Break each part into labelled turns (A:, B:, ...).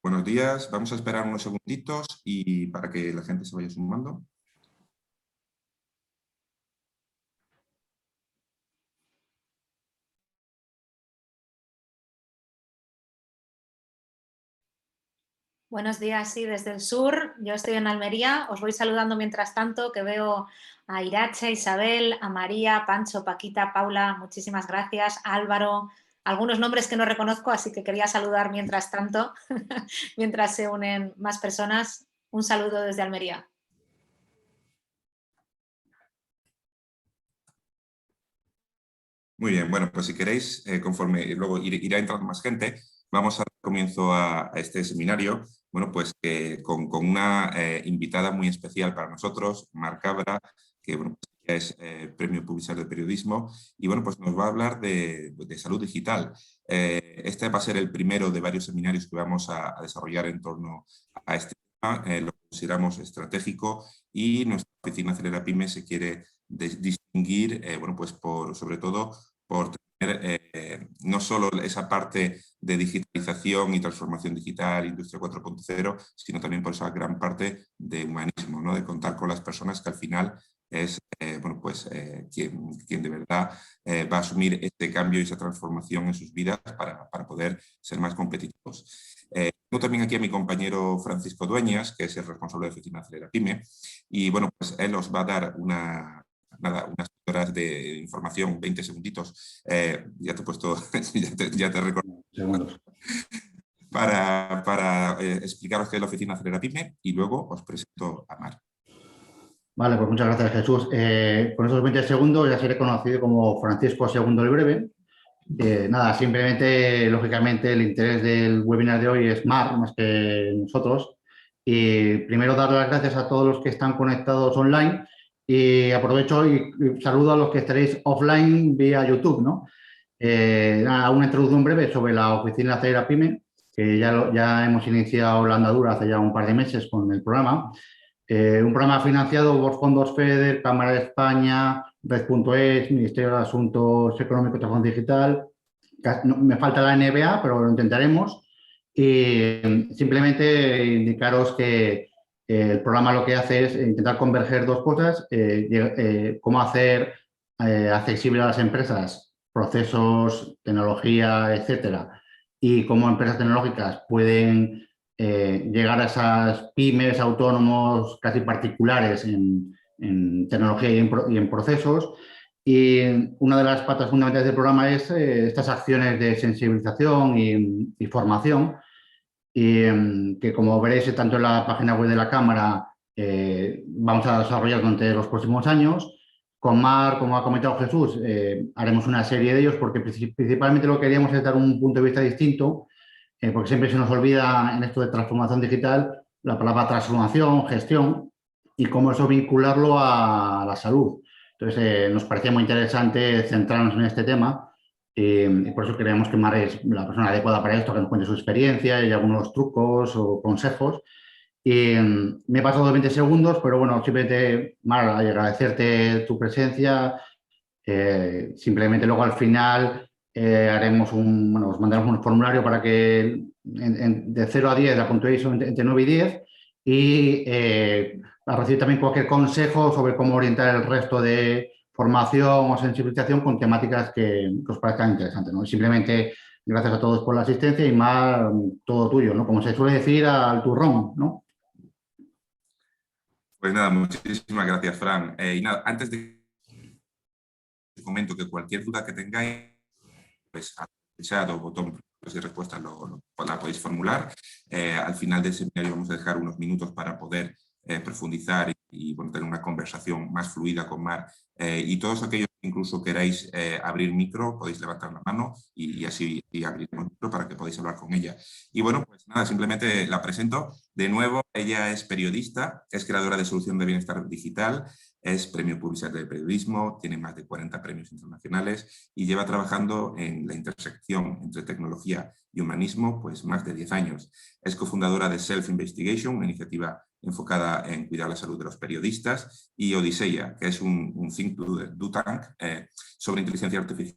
A: Buenos días, vamos a esperar unos segunditos y para que la gente se vaya sumando.
B: Buenos días, sí, desde el sur. Yo estoy en Almería. Os voy saludando mientras tanto, que veo a Irache, Isabel, a María, Pancho, Paquita, Paula, muchísimas gracias, Álvaro, algunos nombres que no reconozco, así que quería saludar mientras tanto, mientras se unen más personas. Un saludo desde Almería.
A: Muy bien, bueno, pues si queréis, conforme luego irá entrando más gente, vamos a dar comienzo a este seminario, bueno, pues con una invitada muy especial para nosotros, Mar Cabra, que bueno, pues, es Premio Pulitzer de Periodismo, y bueno, pues nos va a hablar de salud digital. Este va a ser el primero de varios seminarios que vamos a desarrollar en torno a este tema, lo consideramos estratégico y nuestra oficina Acelera Pyme se quiere distinguir, bueno, pues sobre todo por tener no solo esa parte de digitalización y transformación digital, Industria 4.0, sino también por esa gran parte de humanismo, ¿no? De contar con las personas que al final es bueno, pues, quien de verdad va a asumir este cambio y esa transformación en sus vidas para poder ser más competitivos. Tengo también aquí a mi compañero Francisco Dueñas, que es el responsable de Oficina Acelera Pyme, y bueno, pues él os va a dar unas horas de información, 20 segunditos, ya te he puesto, ya te recuerdo, para explicaros qué es la Oficina Acelera Pyme y luego os presento a Mar.
C: Vale, pues muchas gracias, Jesús. Con esos 20 segundos ya seré conocido como Francisco II el Breve. Nada, simplemente, lógicamente, el interés del webinar de hoy es Mar, más que nosotros. Y primero dar las gracias a todos los que están conectados online y aprovecho y saludo a los que estaréis offline vía YouTube, ¿no? Nada, una introducción breve sobre la Oficina Acelera Pyme, que ya hemos iniciado la andadura hace ya un par de meses con el programa. Un programa financiado por fondos FEDER, Cámara de España, Red.es, Ministerio de Asuntos Económicos y Transformación Digital. Me falta la NBA, pero lo intentaremos. Y simplemente indicaros que el programa lo que hace es intentar converger dos cosas, cómo hacer accesible a las empresas procesos, tecnología, etcétera, y cómo empresas tecnológicas pueden llegar a esas pymes, autónomos, casi particulares en tecnología y en procesos. Y una de las patas fundamentales del programa es estas acciones de sensibilización y formación, y que como veréis tanto en la página web de la Cámara vamos a desarrollar durante los próximos años. Con Mar, como ha comentado Jesús, haremos una serie de ellos porque principalmente lo que queríamos es dar un punto de vista distinto, porque siempre se nos olvida en esto de transformación digital la palabra transformación, gestión y cómo eso vincularlo a la salud. Entonces, nos parecía muy interesante centrarnos en este tema y por eso creemos que Mar es la persona adecuada para esto, que nos cuente su experiencia y algunos trucos o consejos. Y me he pasado 20 segundos, pero bueno, simplemente, Mar, agradecerte tu presencia. Simplemente luego al final haremos os mandaremos un formulario para que de 0 a 10 la puntuéis entre 9 y 10 y a recibir también cualquier consejo sobre cómo orientar el resto de formación o sensibilización con temáticas que os parezcan interesantes, ¿no? Y simplemente gracias a todos por la asistencia y más todo tuyo, ¿no? Como se suele decir, al turrón, ¿no?
A: Pues nada, muchísimas gracias, Fran. Y nada, antes de comento que cualquier duda que tengáis, pues al chat o botón preguntas y respuestas la podéis formular. Al final del seminario vamos a dejar unos minutos para poder profundizar y bueno, tener una conversación más fluida con Mar. Y todos aquellos que incluso queráis abrir micro, podéis levantar la mano y así abriremos micro para que podáis hablar con ella. Y bueno, pues nada, simplemente la presento. De nuevo, ella es periodista, es creadora de Solución de Bienestar Digital, es premio Pulitzer de periodismo, tiene más de 40 premios internacionales y lleva trabajando en la intersección entre tecnología y humanismo pues más de 10 años. Es cofundadora de Self Investigation, una iniciativa enfocada en cuidar la salud de los periodistas, y Odiseya, que es un think tank sobre inteligencia artificial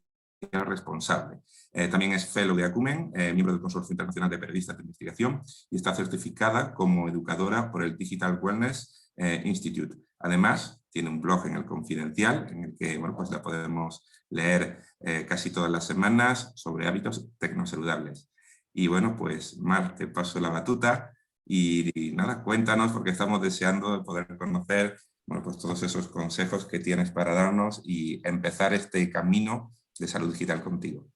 A: responsable. También es fellow de Acumen, miembro del Consorcio Internacional de Periodistas de Investigación, y está certificada como educadora por el Digital Wellness Institute. Además, tiene un blog en El Confidencial, en el que bueno, pues la podemos leer casi todas las semanas sobre hábitos tecnosaludables. Y bueno, pues Mar, te paso la batuta y nada, cuéntanos, porque estamos deseando poder conocer bueno, pues todos esos consejos que tienes para darnos y empezar este camino de salud digital contigo.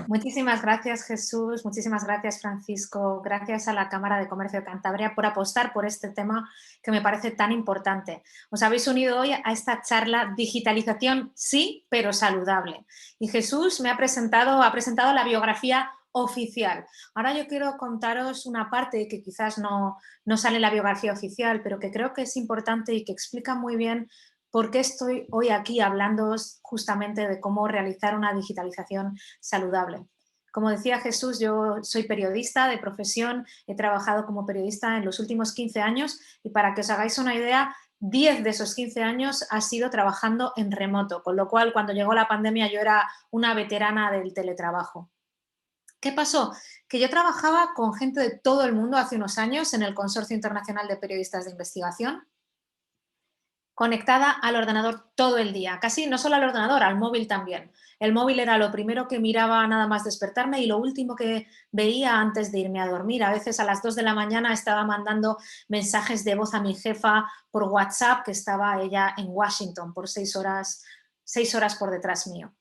B: Muchísimas gracias, Jesús, muchísimas gracias, Francisco, gracias a la Cámara de Comercio de Cantabria por apostar por este tema que me parece tan importante. Os habéis unido hoy a esta charla Digitalización sí, pero saludable. Y Jesús me ha presentado la biografía oficial. Ahora yo quiero contaros una parte que quizás no sale en la biografía oficial, pero que creo que es importante y que explica muy bien por qué estoy hoy aquí hablándoos justamente de cómo realizar una digitalización saludable. Como decía Jesús, yo soy periodista de profesión, he trabajado como periodista en los últimos 15 años y para que os hagáis una idea, 10 de esos 15 años ha sido trabajando en remoto, con lo cual cuando llegó la pandemia yo era una veterana del teletrabajo. ¿Qué pasó? Que yo trabajaba con gente de todo el mundo hace unos años en el Consorcio Internacional de Periodistas de Investigación, conectada al ordenador todo el día, casi no solo al ordenador, al móvil también. El móvil era lo primero que miraba nada más despertarme y lo último que veía antes de irme a dormir. A veces a las 2 de la mañana estaba mandando mensajes de voz a mi jefa por WhatsApp, que estaba ella en Washington por 6 horas por detrás mío.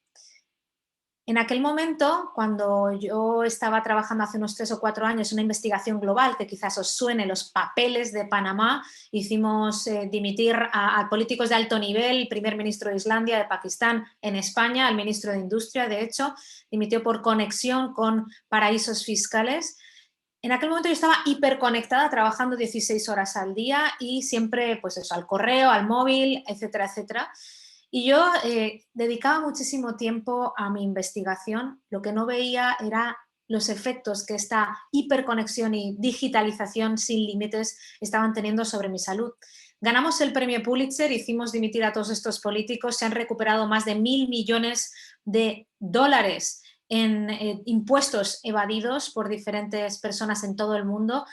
B: En aquel momento, cuando yo estaba trabajando hace unos 3 o 4 años en una investigación global, que quizás os suene, los papeles de Panamá, hicimos dimitir a políticos de alto nivel, el primer ministro de Islandia, de Pakistán, en España, el ministro de Industria, de hecho, dimitió por conexión con paraísos fiscales. En aquel momento yo estaba hiperconectada, trabajando 16 horas al día y siempre, pues eso, al correo, al móvil, etcétera, etcétera. Y yo dedicaba muchísimo tiempo a mi investigación. Lo que no veía era los efectos que esta hiperconexión y digitalización sin límites estaban teniendo sobre mi salud. Ganamos el premio Pulitzer, hicimos dimitir a todos estos políticos, se han recuperado más de 1.000 millones de dólares en impuestos evadidos por diferentes personas en todo el mundo.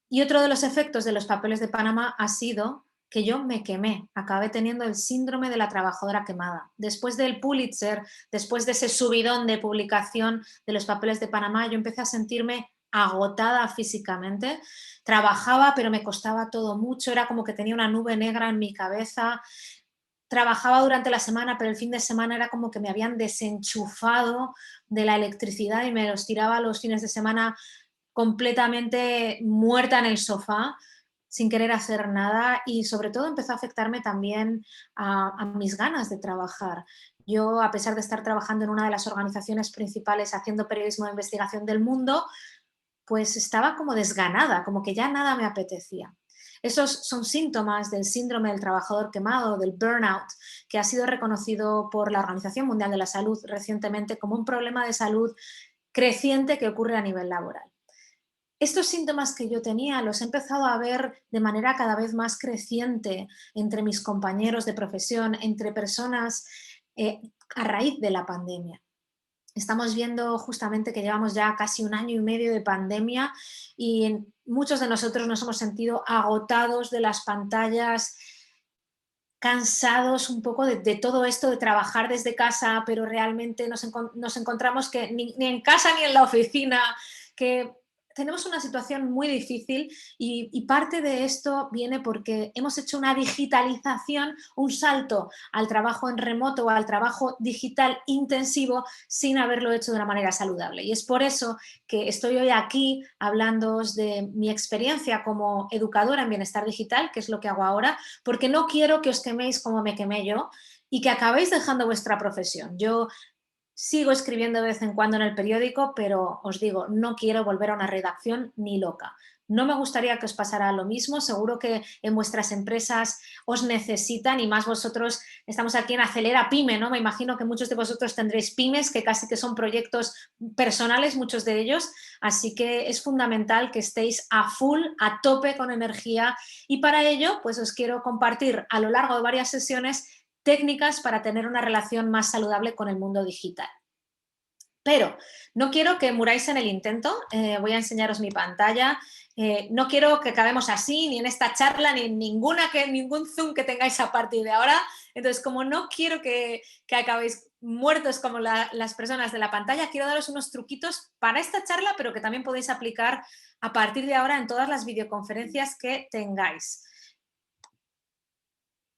B: Y otro de los efectos de los papeles de Panamá ha sido que yo me quemé, acabé teniendo el síndrome de la trabajadora quemada. Después del Pulitzer, después de ese subidón de publicación de los papeles de Panamá, yo empecé a sentirme agotada físicamente. Trabajaba, pero me costaba todo mucho, era como que tenía una nube negra en mi cabeza. Trabajaba durante la semana, pero el fin de semana era como que me habían desenchufado de la electricidad y me los tiraba los fines de semana completamente muerta en el sofá, sin querer hacer nada, y sobre todo empezó a afectarme también a mis ganas de trabajar. Yo, a pesar de estar trabajando en una de las organizaciones principales haciendo periodismo de investigación del mundo, pues estaba como desganada, como que ya nada me apetecía. Esos son síntomas del síndrome del trabajador quemado, del burnout, que ha sido reconocido por la Organización Mundial de la Salud recientemente como un problema de salud creciente que ocurre a nivel laboral. Estos síntomas que yo tenía los he empezado a ver de manera cada vez más creciente entre mis compañeros de profesión, entre personas a raíz de la pandemia. Estamos viendo justamente que llevamos ya casi 1 año y medio de pandemia y muchos de nosotros nos hemos sentido agotados de las pantallas, cansados un poco de todo esto de trabajar desde casa, pero realmente nos encontramos que ni en casa ni en la oficina, que tenemos una situación muy difícil y parte de esto viene porque hemos hecho una digitalización, un salto al trabajo en remoto o al trabajo digital intensivo sin haberlo hecho de una manera saludable. Y es por eso que estoy hoy aquí hablándoos de mi experiencia como educadora en bienestar digital, que es lo que hago ahora, porque no quiero que os queméis como me quemé yo y que acabéis dejando vuestra profesión. Yo sigo escribiendo de vez en cuando en el periódico, pero os digo, no quiero volver a una redacción ni loca. No me gustaría que os pasara lo mismo, seguro que en vuestras empresas os necesitan y más vosotros, estamos aquí en Acelera Pyme, ¿no? Me imagino que muchos de vosotros tendréis pymes, que casi que son proyectos personales, muchos de ellos, así que es fundamental que estéis a full, a tope con energía y para ello, pues os quiero compartir a lo largo de varias sesiones técnicas para tener una relación más saludable con el mundo digital. Pero no quiero que muráis en el intento, voy a enseñaros mi pantalla, no quiero que acabemos así, ni en esta charla, ni en ningún Zoom que tengáis a partir de ahora. Entonces, como no quiero que acabéis muertos como las personas de la pantalla, quiero daros unos truquitos para esta charla, pero que también podéis aplicar a partir de ahora en todas las videoconferencias que tengáis.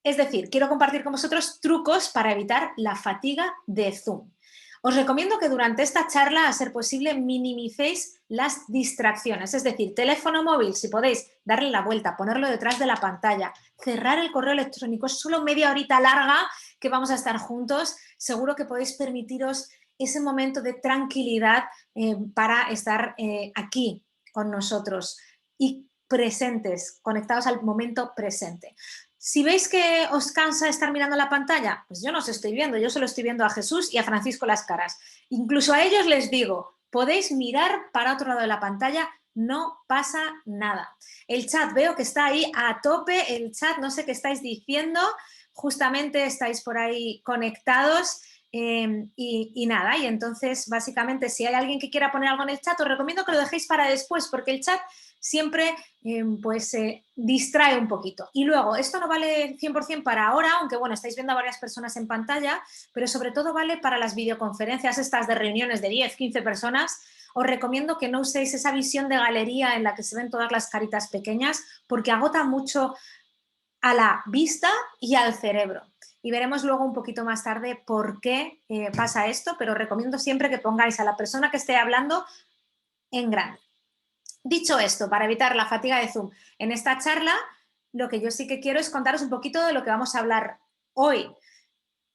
B: Es decir, quiero compartir con vosotros trucos para evitar la fatiga de Zoom. Os recomiendo que durante esta charla, a ser posible, minimicéis las distracciones, es decir, teléfono móvil, si podéis, darle la vuelta, ponerlo detrás de la pantalla, cerrar el correo electrónico, es solo media horita larga que vamos a estar juntos, seguro que podéis permitiros ese momento de tranquilidad para estar aquí con nosotros y presentes, conectados al momento presente. Si veis que os cansa estar mirando la pantalla, pues yo no os estoy viendo, yo solo estoy viendo a Jesús y a Francisco las caras. Incluso a ellos les digo, podéis mirar para otro lado de la pantalla, no pasa nada. El chat, veo que está ahí a tope, el chat, no sé qué estáis diciendo, justamente estáis por ahí conectados y nada, y entonces básicamente si hay alguien que quiera poner algo en el chat, os recomiendo que lo dejéis para después, porque el chat siempre distrae un poquito. Y luego, esto no vale 100% para ahora, aunque bueno, estáis viendo a varias personas en pantalla, pero sobre todo vale para las videoconferencias estas de reuniones de 10, 15 personas. Os recomiendo que no uséis esa visión de galería en la que se ven todas las caritas pequeñas, porque agota mucho a la vista y al cerebro. Y veremos luego un poquito más tarde por qué pasa esto, pero recomiendo siempre que pongáis a la persona que esté hablando en grande. Dicho esto, para evitar la fatiga de Zoom, en esta charla lo que yo sí que quiero es contaros un poquito de lo que vamos a hablar hoy.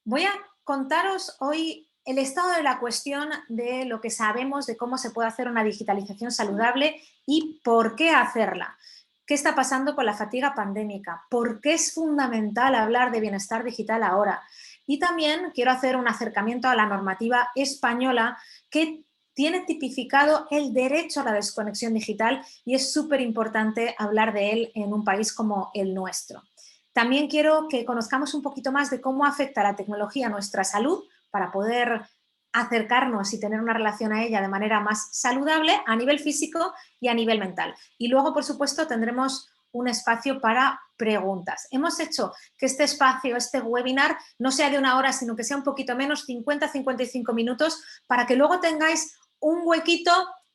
B: Voy a contaros hoy el estado de la cuestión de lo que sabemos de cómo se puede hacer una digitalización saludable y por qué hacerla. ¿Qué está pasando con la fatiga pandémica? ¿Por qué es fundamental hablar de bienestar digital ahora? Y también quiero hacer un acercamiento a la normativa española que tiene tipificado el derecho a la desconexión digital y es súper importante hablar de él en un país como el nuestro. También quiero que conozcamos un poquito más de cómo afecta la tecnología a nuestra salud para poder acercarnos y tener una relación a ella de manera más saludable a nivel físico y a nivel mental. Y luego, por supuesto, tendremos un espacio para preguntas. Hemos hecho que este espacio, este webinar, no sea de una hora, sino que sea un poquito menos, 50-55 minutos, para que luego tengáis un huequito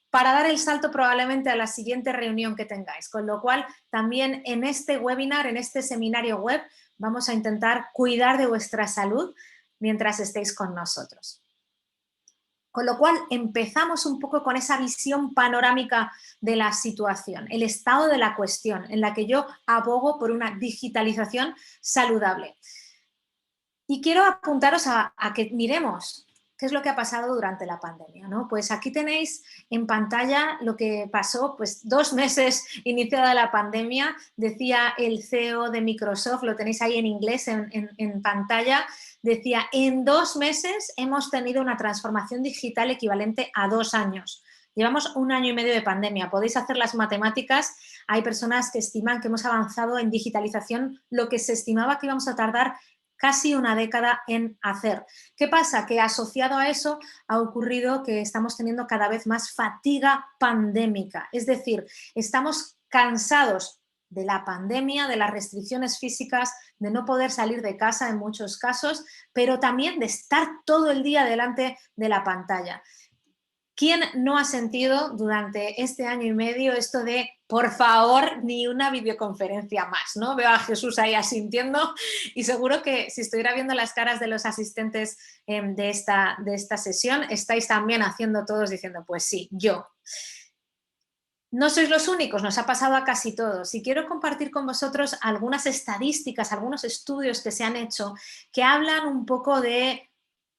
B: para dar el salto probablemente a la siguiente reunión que tengáis. Con lo cual, también en este webinar, en este seminario web, vamos a intentar cuidar de vuestra salud mientras estéis con nosotros. Con lo cual, empezamos un poco con esa visión panorámica de la situación, el estado de la cuestión, en la que yo abogo por una digitalización saludable. Y quiero apuntaros a que miremos qué es lo que ha pasado durante la pandemia, ¿no? Pues aquí tenéis en pantalla lo que pasó, pues 2 meses iniciada la pandemia, decía el CEO de Microsoft, lo tenéis ahí en inglés en pantalla, decía, en 2 meses hemos tenido una transformación digital equivalente a 2 años. Llevamos 1 año y medio de pandemia, podéis hacer las matemáticas, hay personas que estiman que hemos avanzado en digitalización lo que se estimaba que íbamos a tardar casi 1 década en hacer. ¿Qué pasa? Que asociado a eso ha ocurrido que estamos teniendo cada vez más fatiga pandémica, es decir, estamos cansados de la pandemia, de las restricciones físicas, de no poder salir de casa en muchos casos, pero también de estar todo el día delante de la pantalla. ¿Quién no ha sentido durante este año y medio esto de, por favor, ni una videoconferencia más, ¿no? Veo a Jesús ahí asintiendo y seguro que si estuviera viendo las caras de los asistentes de esta sesión, estáis también haciendo todos diciendo, pues sí, yo. No sois los únicos, nos ha pasado a casi todos y quiero compartir con vosotros algunas estadísticas, algunos estudios que se han hecho que hablan un poco de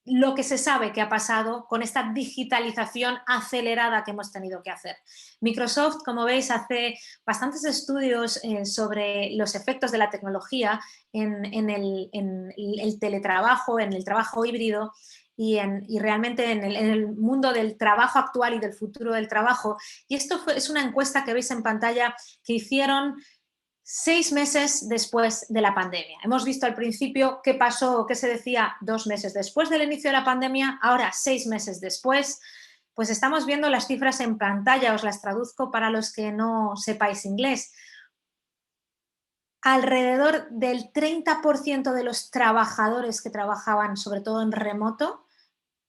B: lo que se sabe que ha pasado con esta digitalización acelerada que hemos tenido que hacer. Microsoft, como veis, hace bastantes estudios sobre los efectos de la tecnología en el teletrabajo, en el trabajo híbrido y realmente en el mundo del trabajo actual y del futuro del trabajo. Y esto es una encuesta que veis en pantalla que hicieron 6 meses después de la pandemia. Hemos visto al principio qué pasó, qué se decía 2 meses después del inicio de la pandemia, ahora 6 meses después, pues estamos viendo las cifras en pantalla, os las traduzco para los que no sepáis inglés. Alrededor del 30% de los trabajadores que trabajaban sobre todo en remoto,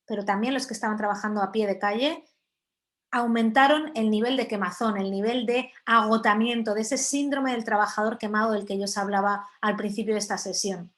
B: pero también los que estaban trabajando a pie de calle, aumentaron el nivel de quemazón, el nivel de agotamiento, de ese síndrome del trabajador quemado del que yo os hablaba al principio de esta sesión.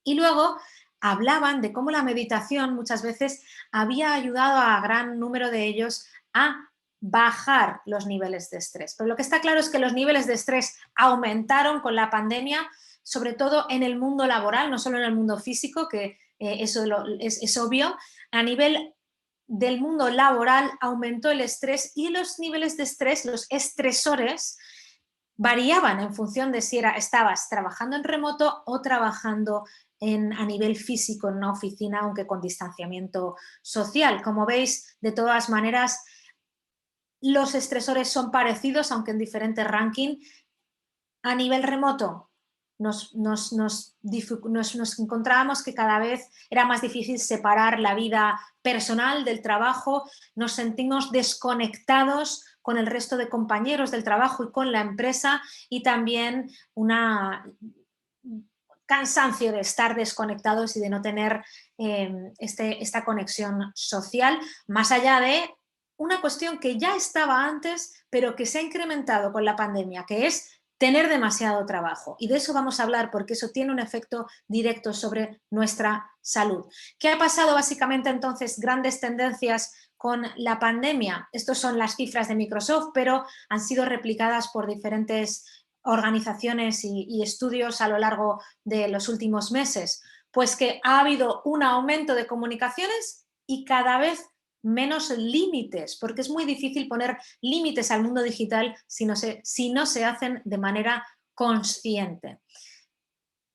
B: Y luego hablaban de cómo la meditación muchas veces había ayudado a gran número de ellos a bajar los niveles de estrés. Pero lo que está claro es que los niveles de estrés aumentaron con la pandemia, sobre todo en el mundo laboral, no solo en el mundo físico, que eso es obvio, a nivel del mundo laboral aumentó el estrés y los niveles de estrés, los estresores, variaban en función de si estabas trabajando en remoto o trabajando a nivel físico en una oficina, aunque con distanciamiento social. Como veis, de todas maneras, los estresores son parecidos, aunque en diferentes rankings. A nivel remoto, nos encontrábamos que cada vez era más difícil separar la vida personal del trabajo, nos sentimos desconectados con el resto de compañeros del trabajo y con la empresa, y también un cansancio de estar desconectados y de no tener esta conexión social, más allá de una cuestión que ya estaba antes, pero que se ha incrementado con la pandemia, que es tener demasiado trabajo. Y de eso vamos a hablar porque eso tiene un efecto directo sobre nuestra salud. ¿Qué ha pasado básicamente entonces? Grandes tendencias con la pandemia. Estas son las cifras de Microsoft, pero han sido replicadas por diferentes organizaciones y estudios a lo largo de los últimos meses. Pues que ha habido un aumento de comunicaciones y cada vez menos límites, porque es muy difícil poner límites al mundo digital si no se hacen de manera consciente.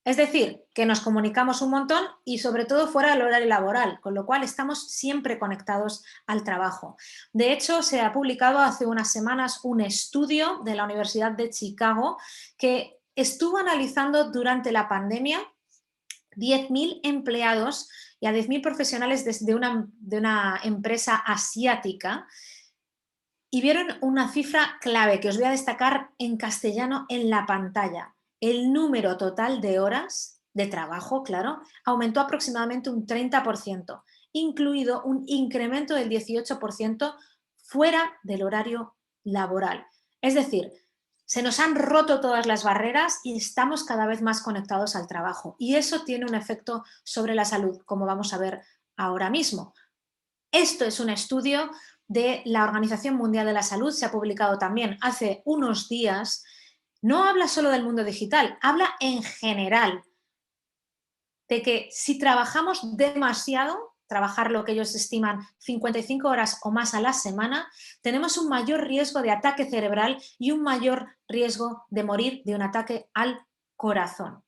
B: Es decir, que nos comunicamos un montón y sobre todo fuera del horario laboral, con lo cual estamos siempre conectados al trabajo. De hecho, se ha publicado hace unas semanas un estudio de la Universidad de Chicago que estuvo analizando durante la pandemia 10.000 empleados y a 10.000 profesionales de una empresa asiática, y vieron una cifra clave que os voy a destacar en castellano en la pantalla. El número total de horas de trabajo, claro, aumentó aproximadamente un 30%, incluido un incremento del 18% fuera del horario laboral. Es decir, se nos han roto todas las barreras y estamos cada vez más conectados al trabajo. Y eso tiene un efecto sobre la salud, como vamos a ver ahora mismo. Esto es un estudio de la Organización Mundial de la Salud, se ha publicado también hace unos días. No habla solo del mundo digital, habla en general de que si trabajamos demasiado, trabajar lo que ellos estiman 55 horas o más a la semana, tenemos un mayor riesgo de ataque cerebral y un mayor riesgo de morir de un ataque al corazón.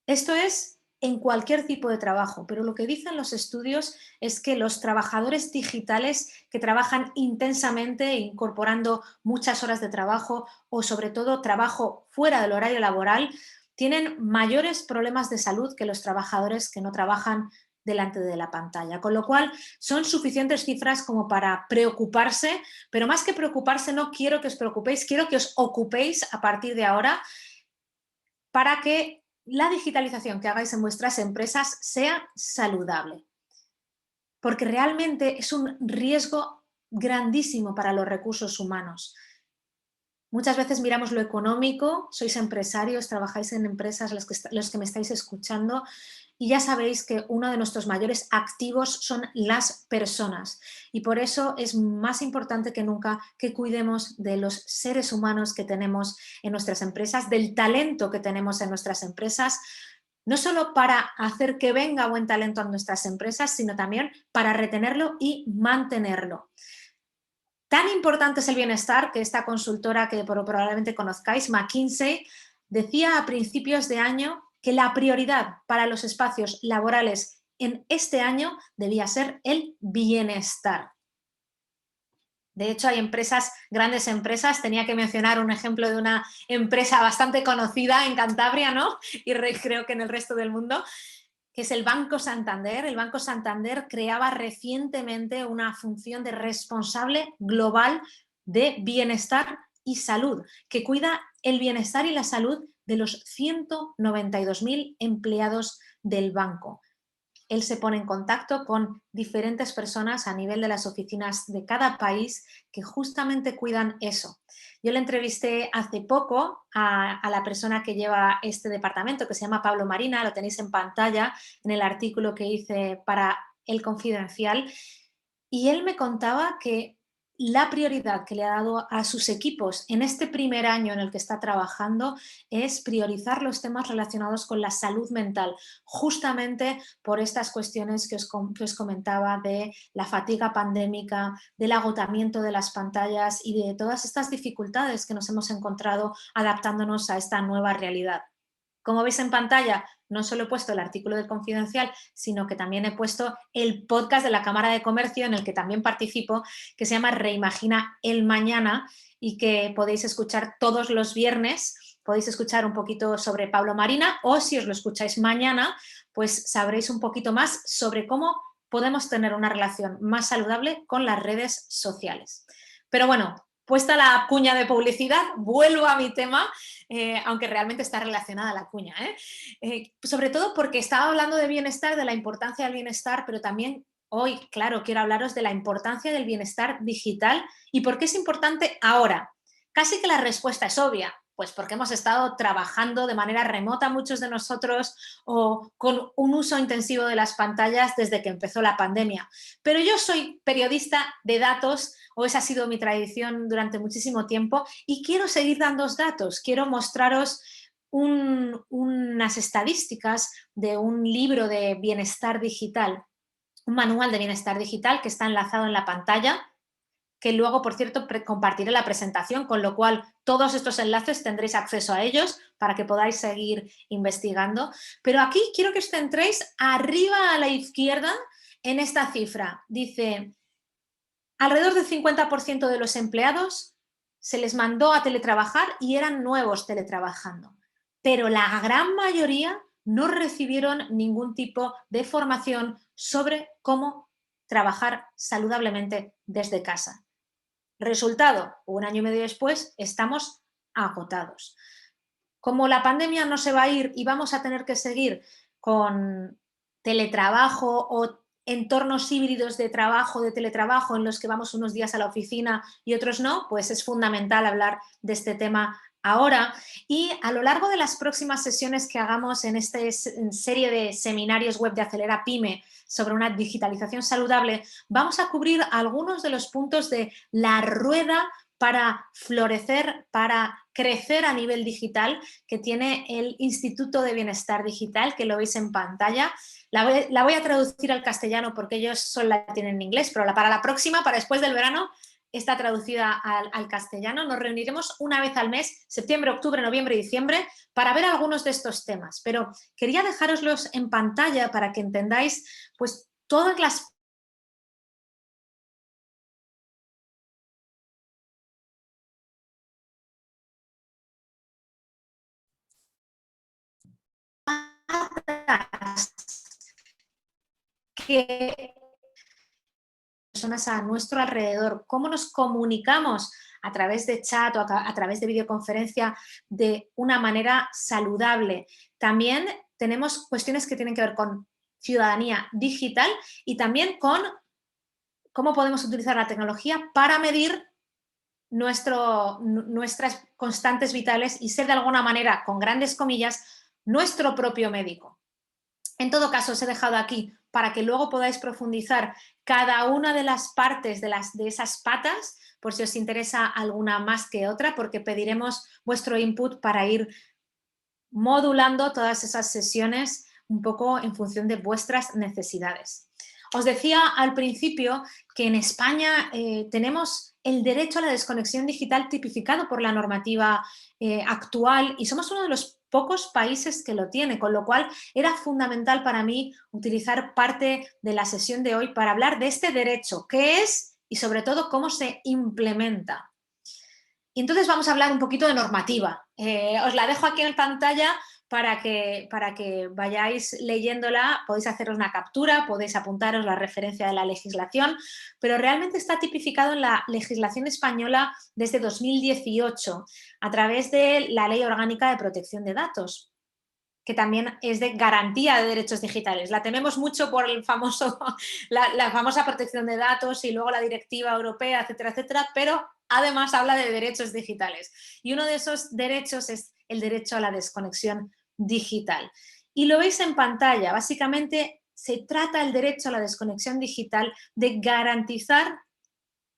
B: Esto es en cualquier tipo de trabajo, pero lo que dicen los estudios es que los trabajadores digitales que trabajan intensamente, incorporando muchas horas de trabajo o sobre todo trabajo fuera del horario laboral, tienen mayores problemas de salud que los trabajadores que no trabajan delante de la pantalla. Con lo cual, son suficientes cifras como para preocuparse, pero más que preocuparse, no quiero que os preocupéis, quiero que os ocupéis a partir de ahora para que la digitalización que hagáis en vuestras empresas sea saludable. Porque realmente es un riesgo grandísimo para los recursos humanos. Muchas veces miramos lo económico, sois empresarios, trabajáis en empresas, los que me estáis escuchando, y ya sabéis que uno de nuestros mayores activos son las personas. Y por eso es más importante que nunca que cuidemos de los seres humanos que tenemos en nuestras empresas, del talento que tenemos en nuestras empresas, no solo para hacer que venga buen talento a nuestras empresas, sino también para retenerlo y mantenerlo. Tan importante es el bienestar que esta consultora que probablemente conozcáis, McKinsey, decía a principios de año que la prioridad para los espacios laborales en este año debía ser el bienestar. De hecho, hay empresas, grandes empresas, tenía que mencionar un ejemplo de una empresa bastante conocida en Cantabria, ¿no? Y creo que en el resto del mundo, que es el Banco Santander. El Banco Santander creaba recientemente una función de responsable global de bienestar y salud, que cuida el bienestar y la salud de los 192.000 empleados del banco. Él se pone en contacto con diferentes personas a nivel de las oficinas de cada país que justamente cuidan eso. Yo le entrevisté hace poco a la persona que lleva este departamento, que se llama Pablo Marina, lo tenéis en pantalla en el artículo que hice para El Confidencial, y él me contaba que la prioridad que le ha dado a sus equipos en este primer año en el que está trabajando es priorizar los temas relacionados con la salud mental, justamente por estas cuestiones que os comentaba de la fatiga pandémica, del agotamiento de las pantallas y de todas estas dificultades que nos hemos encontrado adaptándonos a esta nueva realidad. Como veis en pantalla, no solo he puesto el artículo del Confidencial, sino que también he puesto el podcast de la Cámara de Comercio en el que también participo, que se llama Reimagina el Mañana y que podéis escuchar todos los viernes. Podéis escuchar un poquito sobre Pablo Marina o si os lo escucháis mañana, pues sabréis un poquito más sobre cómo podemos tener una relación más saludable con las redes sociales. Pero bueno, puesta la cuña de publicidad, vuelvo a mi tema, aunque realmente está relacionada a la cuña. Sobre todo porque estaba hablando de bienestar, de la importancia del bienestar, pero también hoy, claro, quiero hablaros de la importancia del bienestar digital y por qué es importante ahora. Casi que la respuesta es obvia, pues porque hemos estado trabajando de manera remota muchos de nosotros o con un uso intensivo de las pantallas desde que empezó la pandemia. Pero yo soy periodista de datos, o esa ha sido mi tradición durante muchísimo tiempo, y quiero seguir dando datos, quiero mostraros unas estadísticas de un libro de bienestar digital, un manual de bienestar digital que está enlazado en la pantalla, que luego, por cierto, compartiré la presentación, con lo cual todos estos enlaces tendréis acceso a ellos para que podáis seguir investigando. Pero aquí quiero que os centréis arriba a la izquierda en esta cifra. Dice, alrededor del 50% de los empleados se les mandó a teletrabajar y eran nuevos teletrabajando. Pero la gran mayoría no recibieron ningún tipo de formación sobre cómo trabajar saludablemente desde casa. Resultado, un año y medio después, estamos agotados. Como la pandemia no se va a ir y vamos a tener que seguir con teletrabajo o entornos híbridos de trabajo, de teletrabajo, en los que vamos unos días a la oficina y otros no, pues es fundamental hablar de este tema ahora. Y a lo largo de las próximas sesiones que hagamos en esta serie de seminarios web de Acelera Pyme sobre una digitalización saludable, vamos a cubrir algunos de los puntos de la rueda para florecer, para crecer a nivel digital que tiene el Instituto de Bienestar Digital, que lo veis en pantalla. La voy a traducir al castellano porque ellos solo la tienen en inglés, pero para la próxima, para después del verano, está traducida al castellano. Nos reuniremos una vez al mes, septiembre, octubre, noviembre y diciembre, para ver algunos de estos temas. Pero quería dejároslos en pantalla para que entendáis pues todas las que personas a nuestro alrededor, cómo nos comunicamos a través de chat o a través de videoconferencia de una manera saludable. También tenemos cuestiones que tienen que ver con ciudadanía digital y también con cómo podemos utilizar la tecnología para medir nuestras constantes vitales y ser de alguna manera, con grandes comillas, nuestro propio médico. En todo caso, os he dejado aquí para que luego podáis profundizar cada una de las partes de esas patas, por si os interesa alguna más que otra, porque pediremos vuestro input para ir modulando todas esas sesiones un poco en función de vuestras necesidades. Os decía al principio que en España tenemos el derecho a la desconexión digital tipificado por la normativa actual y somos uno de los pocos países que lo tiene, con lo cual era fundamental para mí utilizar parte de la sesión de hoy para hablar de este derecho, qué es y sobre todo cómo se implementa. Y entonces vamos a hablar un poquito de normativa. Os la dejo aquí en pantalla para que vayáis leyéndola, podéis haceros una captura, podéis apuntaros la referencia de la legislación, pero realmente está tipificado en la legislación española desde 2018 a través de la Ley Orgánica de Protección de Datos, que también es de garantía de derechos digitales. La tememos mucho por el famoso, la famosa protección de datos y luego la directiva europea, etcétera, etcétera, pero además habla de derechos digitales. Y uno de esos derechos es el derecho a la desconexión digital. Y lo veis en pantalla. Básicamente se trata el derecho a la desconexión digital de garantizar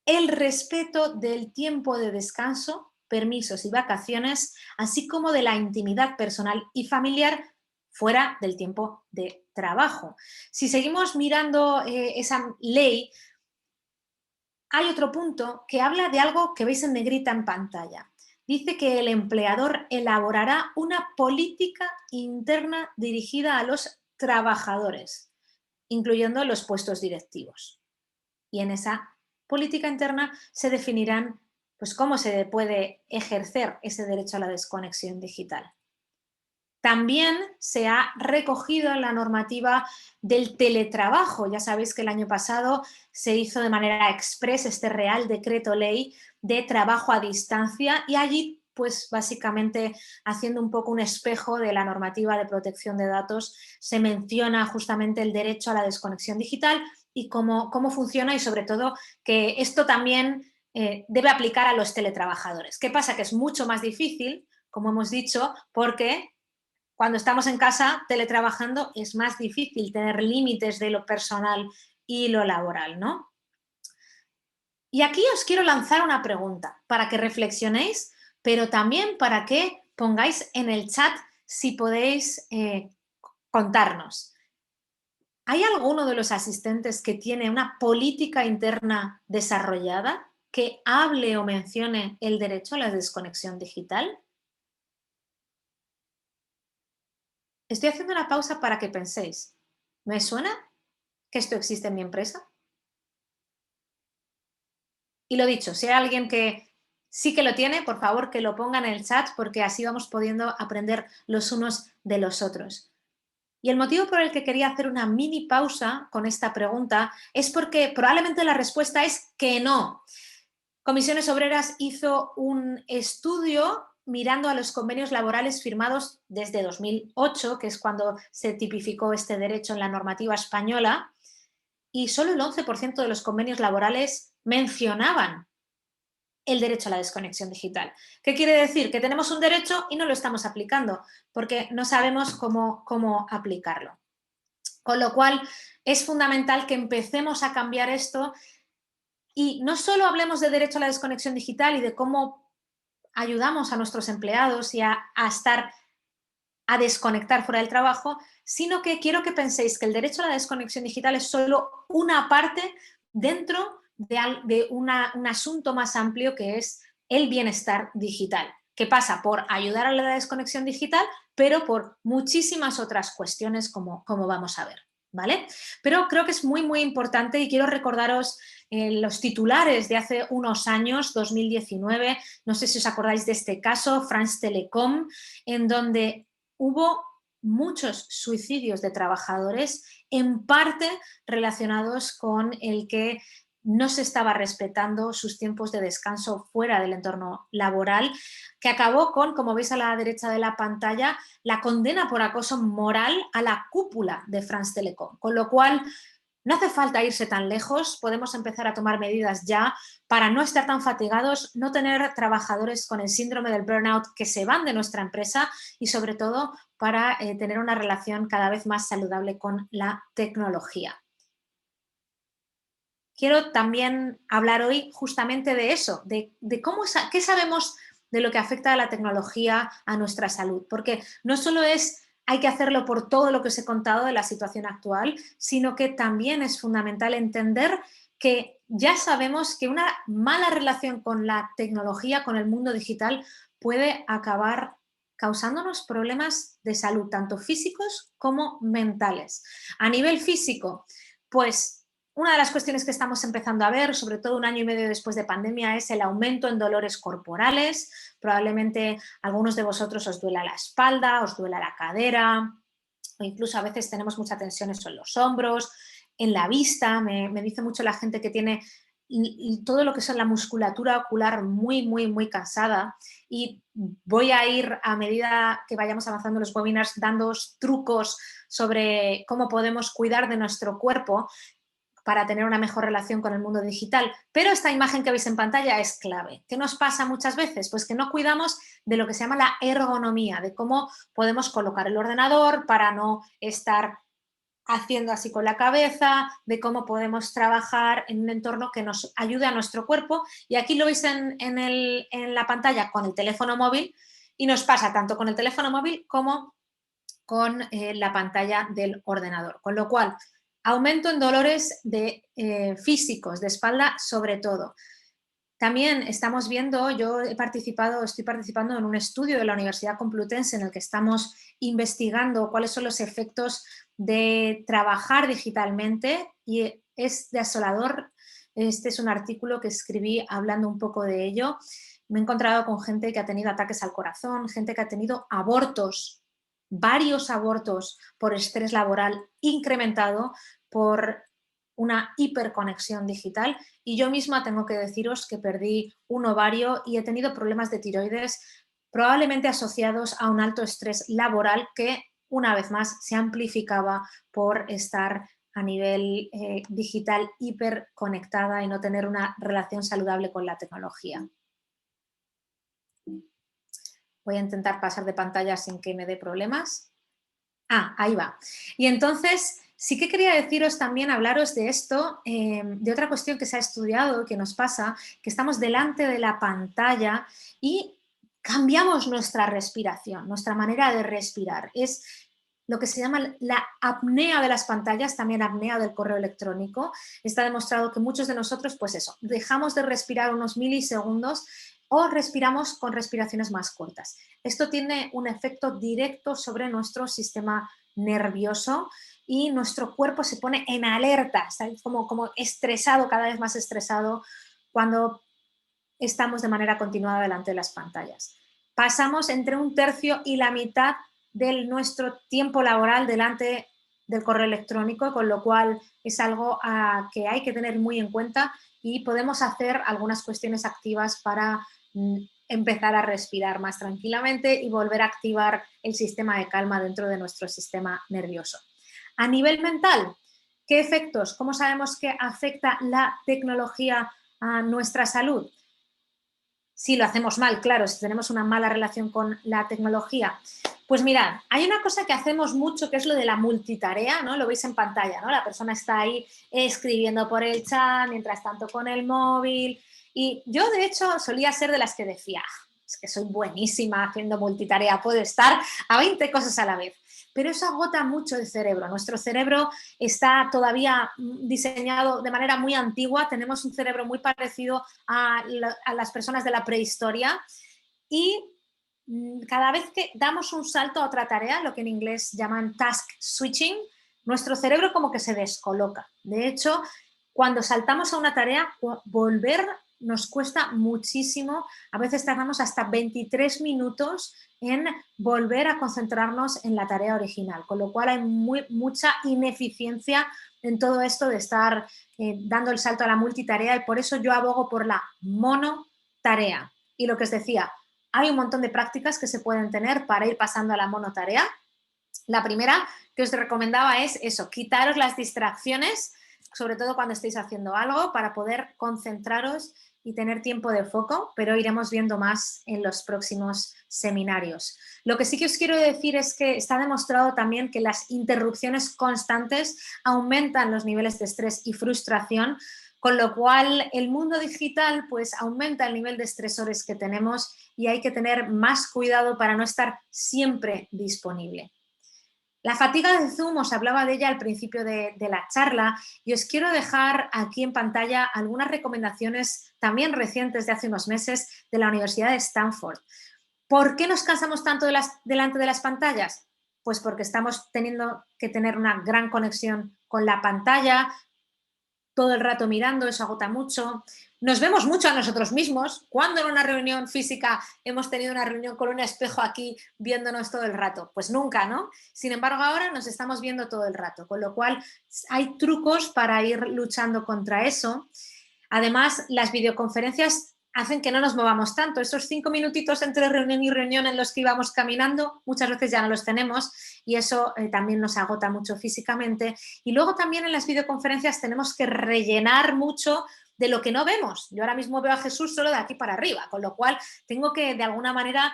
B: el respeto del tiempo de descanso, permisos y vacaciones, así como de la intimidad personal y familiar fuera del tiempo de trabajo. Si seguimos mirando esa ley, hay otro punto que habla de algo que veis en negrita en pantalla. Dice que el empleador elaborará una política interna dirigida a los trabajadores, incluyendo los puestos directivos. Y en esa política interna se definirán pues, cómo se puede ejercer ese derecho a la desconexión digital. También se ha recogido en la normativa del teletrabajo. Ya sabéis que el año pasado se hizo de manera express este Real Decreto Ley de trabajo a distancia y allí, pues básicamente haciendo un poco un espejo de la normativa de protección de datos, se menciona justamente el derecho a la desconexión digital y cómo funciona y sobre todo que esto también debe aplicar a los teletrabajadores. ¿Qué pasa? Que es mucho más difícil, como hemos dicho, porque cuando estamos en casa teletrabajando es más difícil tener límites de lo personal y lo laboral, ¿no? Y aquí os quiero lanzar una pregunta para que reflexionéis, pero también para que pongáis en el chat si podéis contarnos. ¿Hay alguno de los asistentes que tiene una política interna desarrollada que hable o mencione el derecho a la desconexión digital? Estoy haciendo una pausa para que penséis. ¿Me suena que esto existe en mi empresa? Y lo dicho, si hay alguien que sí que lo tiene, por favor que lo ponga en el chat porque así vamos pudiendo aprender los unos de los otros. Y el motivo por el que quería hacer una mini pausa con esta pregunta es porque probablemente la respuesta es que no. Comisiones Obreras hizo un estudio mirando a los convenios laborales firmados desde 2008, que es cuando se tipificó este derecho en la normativa española, y solo el 11% de los convenios laborales mencionaban el derecho a la desconexión digital. ¿Qué quiere decir? Que tenemos un derecho y no lo estamos aplicando, porque no sabemos cómo aplicarlo. Con lo cual, es fundamental que empecemos a cambiar esto y no solo hablemos de derecho a la desconexión digital y de cómo ayudamos a nuestros empleados y a desconectar fuera del trabajo, sino que quiero que penséis que el derecho a la desconexión digital es solo una parte dentro de un asunto más amplio que es el bienestar digital, que pasa por ayudar a la desconexión digital, pero por muchísimas otras cuestiones como vamos a ver, ¿vale? Pero creo que es muy, muy importante y quiero recordaros los titulares de hace unos años, 2019, no sé si os acordáis de este caso, France Telecom, en donde hubo muchos suicidios de trabajadores, en parte relacionados con el que no se estaba respetando sus tiempos de descanso fuera del entorno laboral, que acabó con, como veis a la derecha de la pantalla, la condena por acoso moral a la cúpula de France Telecom. Con lo cual, no hace falta irse tan lejos, podemos empezar a tomar medidas ya para no estar tan fatigados, no tener trabajadores con el síndrome del burnout que se van de nuestra empresa y sobre todo para tener una relación cada vez más saludable con la tecnología. Quiero también hablar hoy justamente de eso, de qué sabemos de lo que afecta a la tecnología a nuestra salud, porque no solo hay que hacerlo por todo lo que os he contado de la situación actual, sino que también es fundamental entender que ya sabemos que una mala relación con la tecnología, con el mundo digital, puede acabar causándonos problemas de salud, tanto físicos como mentales. A nivel físico, pues una de las cuestiones que estamos empezando a ver, sobre todo 1 año y medio después de pandemia, es el aumento en dolores corporales. Probablemente a algunos de vosotros os duela la espalda, os duela la cadera, o incluso a veces tenemos mucha tensión en los hombros, en la vista. Me dice mucho la gente que tiene todo lo que son la musculatura ocular muy cansada, y voy a ir, a medida que vayamos avanzando en los webinars, dándoos trucos sobre cómo podemos cuidar de nuestro cuerpo para tener una mejor relación con el mundo digital. Pero esta imagen que veis en pantalla es clave. ¿Qué nos pasa muchas veces? Pues que no cuidamos de lo que se llama la ergonomía, de cómo podemos colocar el ordenador para no estar haciendo así con la cabeza, de cómo podemos trabajar en un entorno que nos ayude a nuestro cuerpo. Y aquí lo veis en la pantalla con el teléfono móvil, y nos pasa tanto con el teléfono móvil como con la pantalla del ordenador. Con lo cual, aumento en dolores físicos, de espalda sobre todo. También estamos viendo, estoy participando en un estudio de la Universidad Complutense en el que estamos investigando cuáles son los efectos de trabajar digitalmente, y es desolador. Este es un artículo que escribí hablando un poco de ello. Me he encontrado con gente que ha tenido ataques al corazón, gente que ha tenido abortos, varios abortos por estrés laboral incrementado por una hiperconexión digital. Y yo misma tengo que deciros que perdí un ovario y he tenido problemas de tiroides, probablemente asociados a un alto estrés laboral que, una vez más, se amplificaba por estar a nivel digital hiperconectada y no tener una relación saludable con la tecnología. Voy a intentar pasar de pantalla sin que me dé problemas. Ahí va. Y entonces, sí que quería deciros también, hablaros de esto, de otra cuestión que se ha estudiado, que nos pasa, que estamos delante de la pantalla y cambiamos nuestra respiración, nuestra manera de respirar. Es lo que se llama la apnea de las pantallas, también apnea del correo electrónico. Está demostrado que muchos de nosotros, pues eso, dejamos de respirar unos milisegundos o respiramos con respiraciones más cortas. Esto tiene un efecto directo sobre nuestro sistema nervioso y nuestro cuerpo se pone en alerta, está como estresado, cada vez más estresado cuando estamos de manera continuada delante de las pantallas. Pasamos entre 1/3 y la mitad de nuestro tiempo laboral delante del correo electrónico, con lo cual es algo que hay que tener muy en cuenta, y podemos hacer algunas cuestiones activas para empezar a respirar más tranquilamente y volver a activar el sistema de calma dentro de nuestro sistema nervioso. A nivel mental, ¿qué efectos? ¿Cómo sabemos que afecta la tecnología a nuestra salud? Si lo hacemos mal, claro, si tenemos una mala relación con la tecnología. Pues mirad, hay una cosa que hacemos mucho, que es lo de la multitarea, ¿no? Lo veis en pantalla, ¿no? La persona está ahí escribiendo por el chat, mientras tanto con el móvil. Y yo, de hecho, solía ser de las que decía, es que soy buenísima haciendo multitarea, puedo estar a 20 cosas a la vez. Pero eso agota mucho el cerebro. Nuestro cerebro está todavía diseñado de manera muy antigua. Tenemos un cerebro muy parecido a las personas de la prehistoria, y cada vez que damos un salto a otra tarea, lo que en inglés llaman task switching, nuestro cerebro como que se descoloca. De hecho, cuando saltamos a una tarea, volver nos cuesta muchísimo. A veces tardamos hasta 23 minutos en volver a concentrarnos en la tarea original, con lo cual hay mucha ineficiencia en todo esto de estar dando el salto a la multitarea, y por eso yo abogo por la monotarea. Y lo que os decía, hay un montón de prácticas que se pueden tener para ir pasando a la monotarea. La primera que os recomendaba es eso, quitaros las distracciones, sobre todo cuando estéis haciendo algo, para poder concentraros y tener tiempo de foco, pero iremos viendo más en los próximos seminarios. Lo que sí que os quiero decir es que está demostrado también que las interrupciones constantes aumentan los niveles de estrés y frustración, Con lo cual, el mundo digital pues aumenta el nivel de estresores que tenemos y hay que tener más cuidado para no estar siempre disponible. La fatiga de Zoom, os hablaba de ella al principio de la charla y os quiero dejar aquí en pantalla algunas recomendaciones también recientes de hace unos meses de la Universidad de Stanford. ¿Por qué nos cansamos tanto delante de las pantallas? Pues porque estamos teniendo que tener una gran conexión con la pantalla, todo el rato mirando, eso agota mucho. Nos vemos mucho a nosotros mismos. ¿Cuándo en una reunión física hemos tenido una reunión con un espejo aquí viéndonos todo el rato? Pues nunca, ¿no? Sin embargo, ahora nos estamos viendo todo el rato, con lo cual hay trucos para ir luchando contra eso. Además, las videoconferencias hacen que no nos movamos tanto. Esos 5 minutitos entre reunión y reunión en los que íbamos caminando, muchas veces ya no los tenemos y eso también nos agota mucho físicamente. Y luego también en las videoconferencias tenemos que rellenar mucho de lo que no vemos. Yo ahora mismo veo a Jesús solo de aquí para arriba, con lo cual tengo que de alguna manera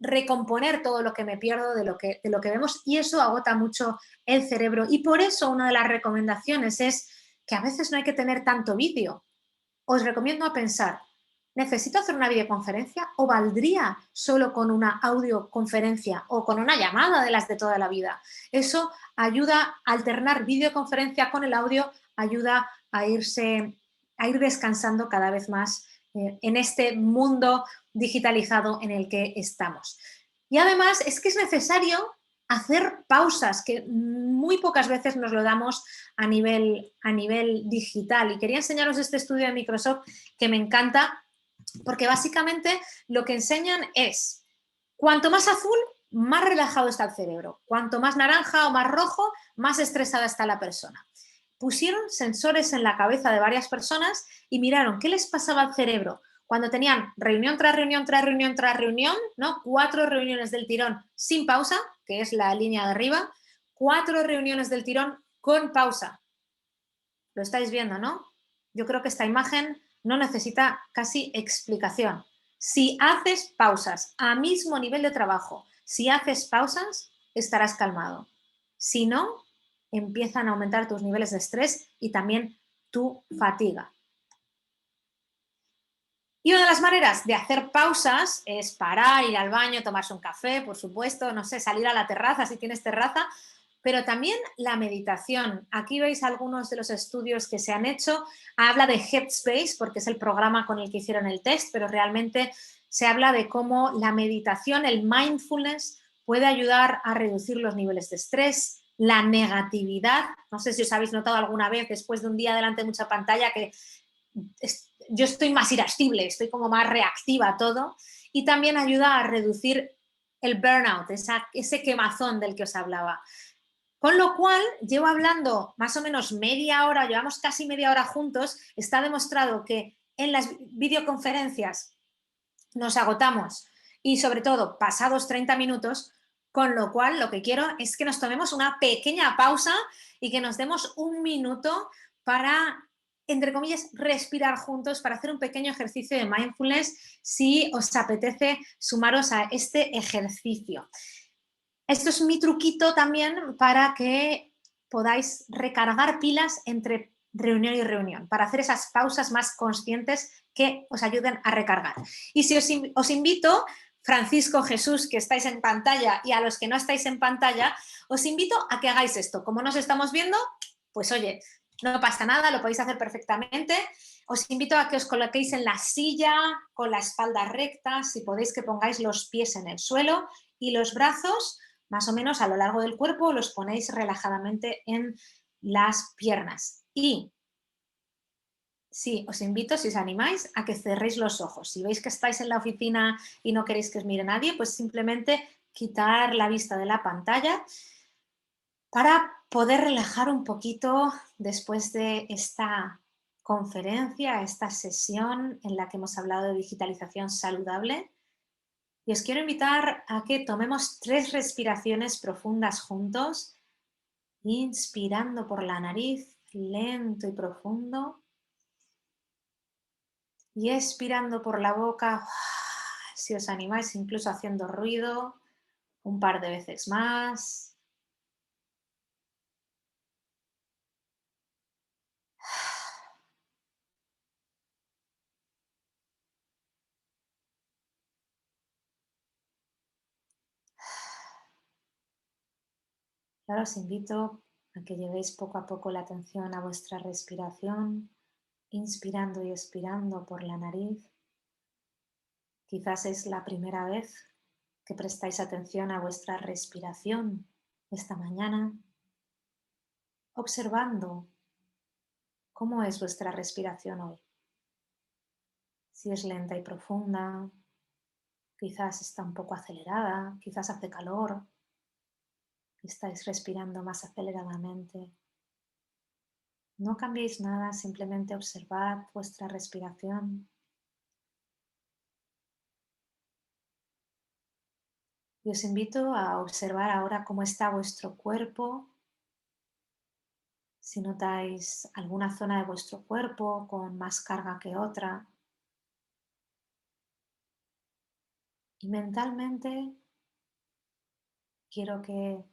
B: recomponer todo lo que me pierdo de lo que vemos y eso agota mucho el cerebro. Y por eso una de las recomendaciones es que a veces no hay que tener tanto vídeo. Os recomiendo a pensar, ¿necesito hacer una videoconferencia o valdría solo con una audioconferencia o con una llamada de las de toda la vida? Eso ayuda a alternar videoconferencia con el audio, ayuda a ir descansando cada vez más en este mundo digitalizado en el que estamos. Y además es que es necesario hacer pausas, que muy pocas veces nos lo damos a nivel digital. Y quería enseñaros este estudio de Microsoft que me encanta, porque básicamente lo que enseñan es, cuanto más azul, más relajado está el cerebro. Cuanto más naranja o más rojo, más estresada está la persona. Pusieron sensores en la cabeza de varias personas y miraron qué les pasaba al cerebro cuando tenían reunión tras reunión, tras reunión, tras reunión, ¿no? 4 reuniones del tirón sin pausa, que es la línea de arriba, 4 reuniones del tirón con pausa. Lo estáis viendo, ¿no? Yo creo que esta imagen no necesita casi explicación. Si haces pausas a mismo nivel de trabajo, si haces pausas, estarás calmado. Si no, empiezan a aumentar tus niveles de estrés y también tu fatiga. Y una de las maneras de hacer pausas es parar, ir al baño, tomarse un café, por supuesto, no sé, salir a la terraza si tienes terraza, pero también la meditación. Aquí veis algunos de los estudios que se han hecho. Habla de Headspace porque es el programa con el que hicieron el test, pero realmente se habla de cómo la meditación, el mindfulness, puede ayudar a reducir los niveles de estrés, la negatividad. No sé si os habéis notado alguna vez después de un día delante de mucha pantalla que yo estoy más irascible, estoy como más reactiva a todo, y también ayuda a reducir el burnout, ese quemazón del que os hablaba. Con lo cual, llevo hablando más o menos media hora, llevamos casi media hora juntos, está demostrado que en las videoconferencias nos agotamos y sobre todo pasados 30 minutos, con lo cual lo que quiero es que nos tomemos una pequeña pausa y que nos demos un minuto para, entre comillas, respirar juntos, para hacer un pequeño ejercicio de mindfulness si os apetece sumaros a este ejercicio. Esto es mi truquito también para que podáis recargar pilas entre reunión y reunión, para hacer esas pausas más conscientes que os ayuden a recargar. Y si os invito, Francisco, Jesús, que estáis en pantalla, y a los que no estáis en pantalla, os invito a que hagáis esto. Como nos estamos viendo, pues oye, no pasa nada, lo podéis hacer perfectamente. Os invito a que os coloquéis en la silla con la espalda recta, si podéis que pongáis los pies en el suelo y los brazos más o menos a lo largo del cuerpo, los ponéis relajadamente en las piernas. Y sí, os invito, si os animáis, a que cerréis los ojos. Si veis que estáis en la oficina y no queréis que os mire nadie, pues simplemente quitar la vista de la pantalla para poder relajar un poquito después de esta conferencia, esta sesión en la que hemos hablado de digitalización saludable. Y os quiero invitar a que tomemos 3 respiraciones profundas juntos, inspirando por la nariz, lento y profundo, y expirando por la boca, si os animáis, incluso haciendo ruido, un par de veces más. Ahora os invito a que llevéis poco a poco la atención a vuestra respiración, inspirando y expirando por la nariz. Quizás es la primera vez que prestáis atención a vuestra respiración esta mañana, observando cómo es vuestra respiración hoy. Si es lenta y profunda, quizás está un poco acelerada, quizás hace calor y estáis respirando más aceleradamente. No cambiéis nada, simplemente observad vuestra respiración. Y os invito a observar ahora cómo está vuestro cuerpo. Si notáis alguna zona de vuestro cuerpo con más carga que otra. Y mentalmente quiero que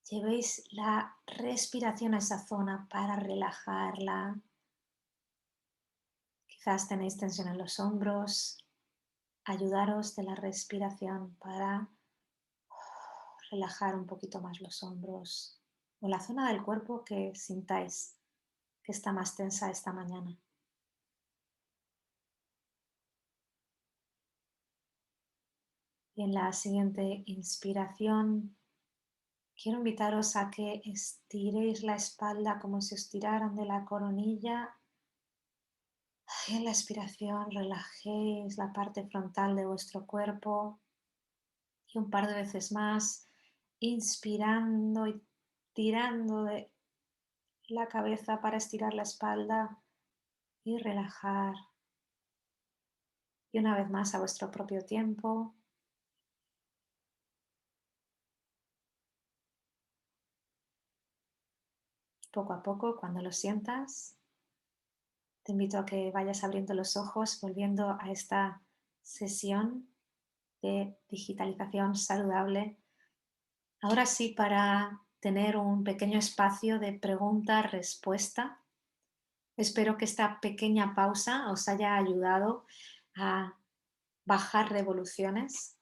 B: llevéis la respiración a esa zona para relajarla. Quizás tenéis tensión en los hombros. Ayudaros de la respiración para relajar un poquito más los hombros o la zona del cuerpo que sintáis que está más tensa esta mañana. Y en la siguiente inspiración quiero invitaros a que estiréis la espalda como si os tiraran de la coronilla. Y en la expiración relajéis la parte frontal de vuestro cuerpo. Y un par de veces más, inspirando y tirando de la cabeza para estirar la espalda y relajar. Y una vez más a vuestro propio tiempo. Poco a poco, cuando lo sientas, te invito a que vayas abriendo los ojos, volviendo a esta sesión de digitalización saludable. Ahora sí, para tener un pequeño espacio de pregunta-respuesta. Espero que esta pequeña pausa os haya ayudado a bajar revoluciones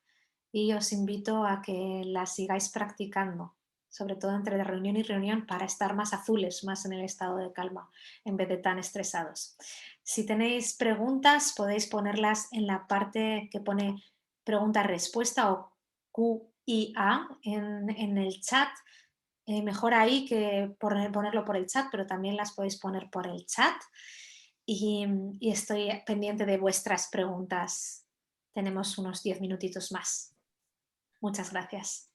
B: y os invito a que la sigáis practicando, sobre todo entre reunión y reunión, para estar más azules, más en el estado de calma, en vez de tan estresados. Si tenéis preguntas, podéis ponerlas en la parte que pone pregunta-respuesta o QIA en el chat. Mejor ahí que ponerlo por el chat, pero también las podéis poner por el chat. Y estoy pendiente de vuestras preguntas. Tenemos unos 10 minutitos más. Muchas gracias.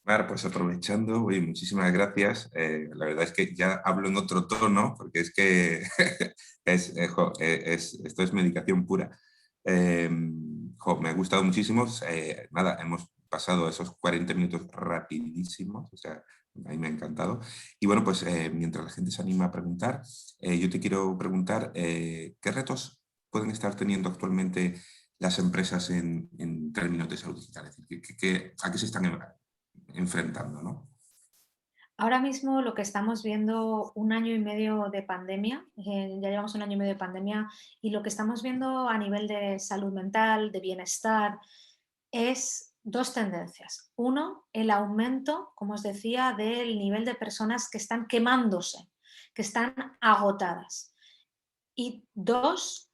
A: Mar, pues aprovechando, oye, muchísimas gracias. La verdad es que ya hablo en otro tono, porque es que esto es medicación pura. Me ha gustado muchísimo. Nada, hemos pasado esos 40 minutos rapidísimos, o sea, a mí me ha encantado. Y bueno, pues mientras la gente se anima a preguntar, yo te quiero preguntar, ¿qué retos pueden estar teniendo actualmente las empresas en términos de salud digital? Es decir, ¿a qué se están enfrentando, ¿no?
B: Ahora mismo lo que estamos viendo, un año y medio de pandemia, ya llevamos un año y medio de pandemia, y lo que estamos viendo a nivel de salud mental, de bienestar, es dos tendencias. Uno, el aumento, como os decía, del nivel de personas que están quemándose, que están agotadas. Y dos,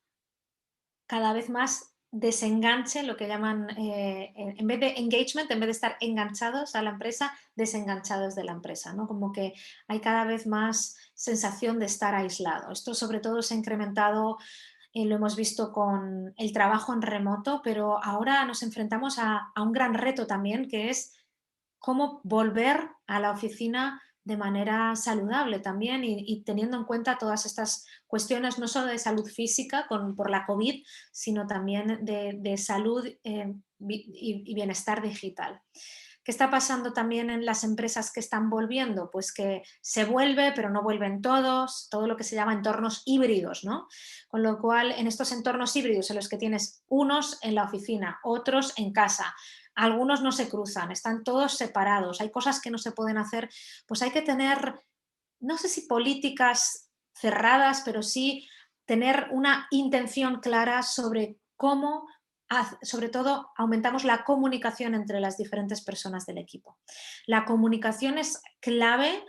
B: cada vez más desenganche, lo que llaman, en vez de engagement, en vez de estar enganchados a la empresa, desenganchados de la empresa, ¿no? Como que hay cada vez más sensación de estar aislado. Esto sobre todo se ha incrementado, lo hemos visto con el trabajo en remoto, pero ahora nos enfrentamos a un gran reto también, que es cómo volver a la oficina de manera saludable también y teniendo en cuenta todas estas cuestiones no solo de salud física por la COVID, sino también de salud y bienestar digital. ¿Qué está pasando también en las empresas que están volviendo? Pues que se vuelve, pero no vuelven todos, todo lo que se llama entornos híbridos, ¿no? Con lo cual, en estos entornos híbridos en los que tienes unos en la oficina, otros en casa, algunos no se cruzan, están todos separados, hay cosas que no se pueden hacer, pues hay que tener, no sé si políticas cerradas, pero sí tener una intención clara sobre cómo sobre todo aumentamos la comunicación entre las diferentes personas del equipo. La comunicación es clave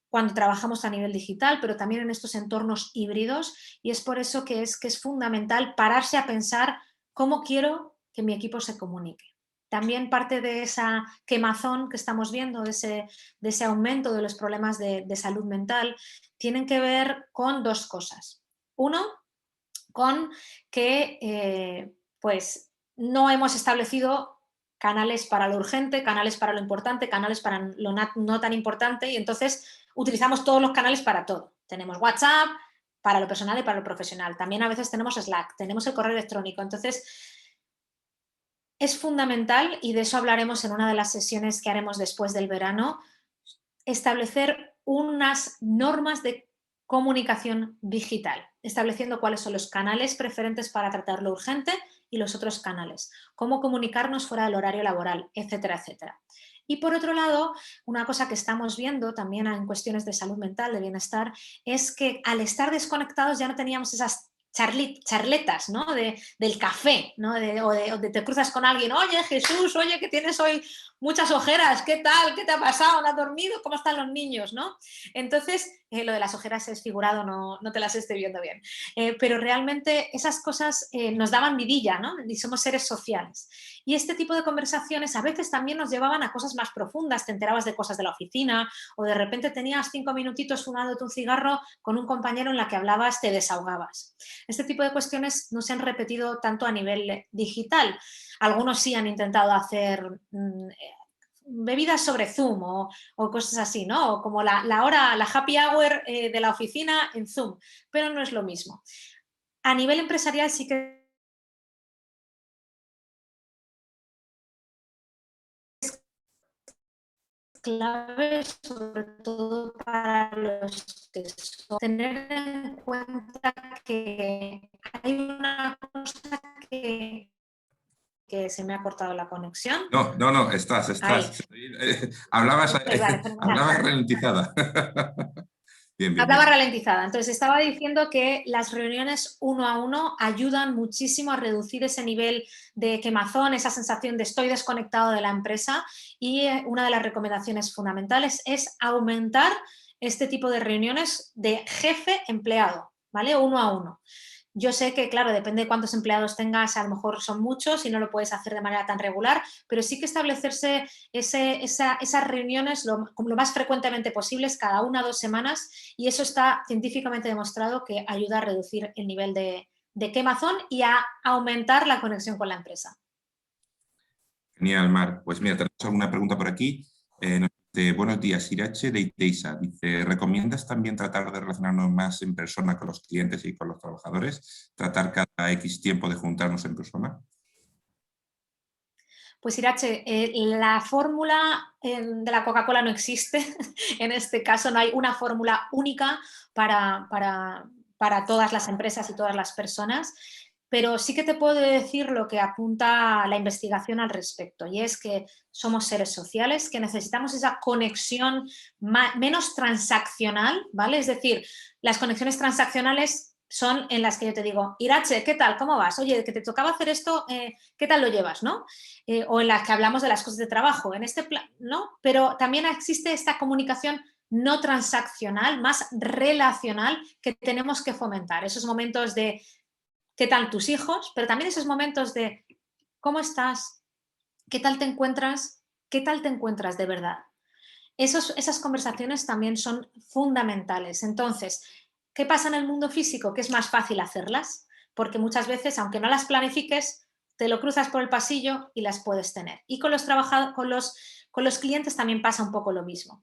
B: cuando trabajamos a nivel digital, pero también en estos entornos híbridos, y es por eso que es fundamental pararse a pensar cómo quiero que mi equipo se comunique. También parte de esa quemazón que estamos viendo, de ese aumento de los problemas de salud mental, tienen que ver con dos cosas. Uno, con que pues no hemos establecido canales para lo urgente, canales para lo importante, canales para lo no tan importante, y entonces utilizamos todos los canales para todo. Tenemos WhatsApp para lo personal y para lo profesional. También a veces tenemos Slack, tenemos el correo electrónico. Entonces, es fundamental, y de eso hablaremos en una de las sesiones que haremos después del verano, establecer unas normas de comunicación digital, estableciendo cuáles son los canales preferentes para tratar lo urgente y los otros canales, cómo comunicarnos fuera del horario laboral, etcétera, etcétera. Y por otro lado, una cosa que estamos viendo también en cuestiones de salud mental, de bienestar, es que al estar desconectados ya no teníamos esas charletas, ¿no? Del café, ¿no? O de te cruzas con alguien, oye Jesús, oye que tienes hoy muchas ojeras, ¿qué tal? ¿Qué te ha pasado? ¿No has dormido? ¿Cómo están los niños? ¿No? Entonces, lo de las ojeras es figurado, no te las estoy viendo bien. Pero realmente esas cosas nos daban vidilla, ¿no? Y somos seres sociales. Y este tipo de conversaciones a veces también nos llevaban a cosas más profundas. Te enterabas de cosas de la oficina, o de repente tenías 5 minutitos fumándote un cigarro con un compañero en la que hablabas, te desahogabas. Este tipo de cuestiones no se han repetido tanto a nivel digital. Algunos sí han intentado hacer bebidas sobre Zoom o cosas así, ¿no? O como la happy hour de la oficina en Zoom, pero no es lo mismo. A nivel empresarial sí que es clave, sobre todo para los que son, tener en cuenta que hay una cosa que se me ha cortado la conexión.
A: No, estás.
B: Ahí.
A: Hablabas,
B: Vale, fenomenal.
A: hablabas ralentizada. Bien.
B: Hablaba ralentizada. Entonces, estaba diciendo que las reuniones 1 a 1 ayudan muchísimo a reducir ese nivel de quemazón, esa sensación de estoy desconectado de la empresa, y una de las recomendaciones fundamentales es aumentar este tipo de reuniones de jefe-empleado, ¿vale? 1 a 1. Yo sé que, claro, depende de cuántos empleados tengas, a lo mejor son muchos y no lo puedes hacer de manera tan regular, pero sí que establecerse esas reuniones lo más frecuentemente posibles, cada 1 o 2 semanas, y eso está científicamente demostrado que ayuda a reducir el nivel de quemazón y a aumentar la conexión con la empresa.
A: Genial, Mar. Pues mira, tenemos alguna pregunta por aquí. Buenos días, Irache de Iteisa. Dice, ¿recomiendas también tratar de relacionarnos más en persona con los clientes y con los trabajadores? ¿Tratar cada X tiempo de juntarnos en persona?
B: Pues Irache, la fórmula de la Coca-Cola no existe. En este caso no hay una fórmula única para todas las empresas y todas las personas, pero sí que te puedo decir lo que apunta la investigación al respecto, y es que somos seres sociales, que necesitamos esa conexión menos transaccional, ¿vale? Es decir, las conexiones transaccionales son en las que yo te digo, Irache, ¿qué tal? ¿Cómo vas? Oye, que te tocaba hacer esto, ¿qué tal lo llevas? ¿No? O en las que hablamos de las cosas de trabajo, en este plan, ¿no? Pero también existe esta comunicación no transaccional, más relacional, que tenemos que fomentar. Esos momentos de ¿qué tal tus hijos? Pero también esos momentos de ¿cómo estás? ¿Qué tal te encuentras? ¿Qué tal te encuentras de verdad? Esas conversaciones también son fundamentales. Entonces, ¿qué pasa en el mundo físico? Que es más fácil hacerlas, porque muchas veces, aunque no las planifiques, te lo cruzas por el pasillo y las puedes tener. Y con los clientes también pasa un poco lo mismo.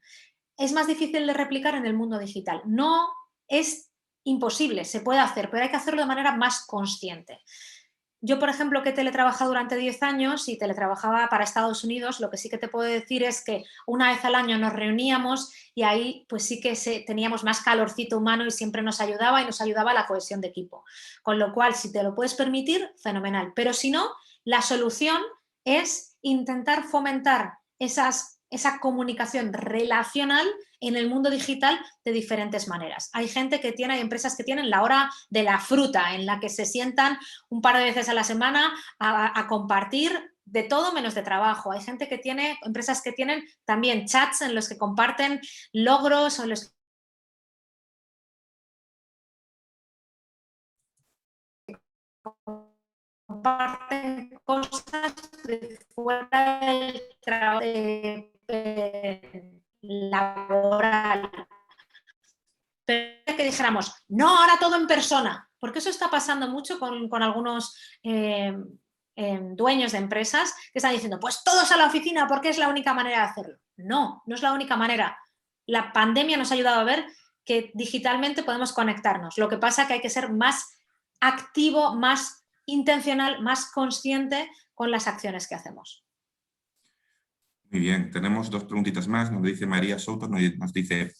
B: Es más difícil de replicar en el mundo digital. No es imposible, se puede hacer, pero hay que hacerlo de manera más consciente. Yo, por ejemplo, que he teletrabajado durante 10 años y teletrabajaba para Estados Unidos, lo que sí que te puedo decir es que una vez al año nos reuníamos y ahí pues sí que teníamos más calorcito humano y siempre nos ayudaba la cohesión de equipo. Con lo cual, si te lo puedes permitir, fenomenal. Pero si no, la solución es intentar fomentar esas esa comunicación relacional en el mundo digital de diferentes maneras. Hay empresas que tienen la hora de la fruta, en la que se sientan un par de veces a la semana a compartir de todo menos de trabajo. Hay empresas que tienen también chats en los que comparten logros o en los que comparten cosas de fuera del trabajo laboral. Pero que dijéramos, no, ahora todo en persona, porque eso está pasando mucho con algunos dueños de empresas que están diciendo, pues todos a la oficina porque es la única manera de hacerlo. No, no es la única manera. La pandemia nos ha ayudado a ver que digitalmente podemos conectarnos. Lo que pasa es que hay que ser más activo, más intencional, más consciente con las acciones que hacemos.
A: Muy bien, tenemos 2 preguntitas más. Nos dice María Souto, nos dice,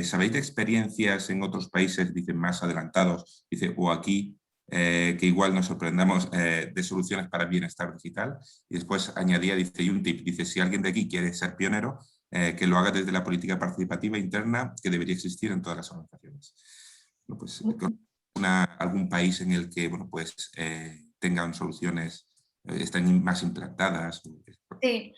A: ¿sabéis de experiencias en otros países, dicen, más adelantados, dice, o aquí, que igual nos sorprendamos de soluciones para el bienestar digital? Y después añadía, dice, y un tip, dice, si alguien de aquí quiere ser pionero, que lo haga desde la política participativa interna que debería existir en todas las organizaciones. Bueno, pues, ¿algún país en el que, bueno, pues, tengan soluciones, están más implantadas?
B: Sí,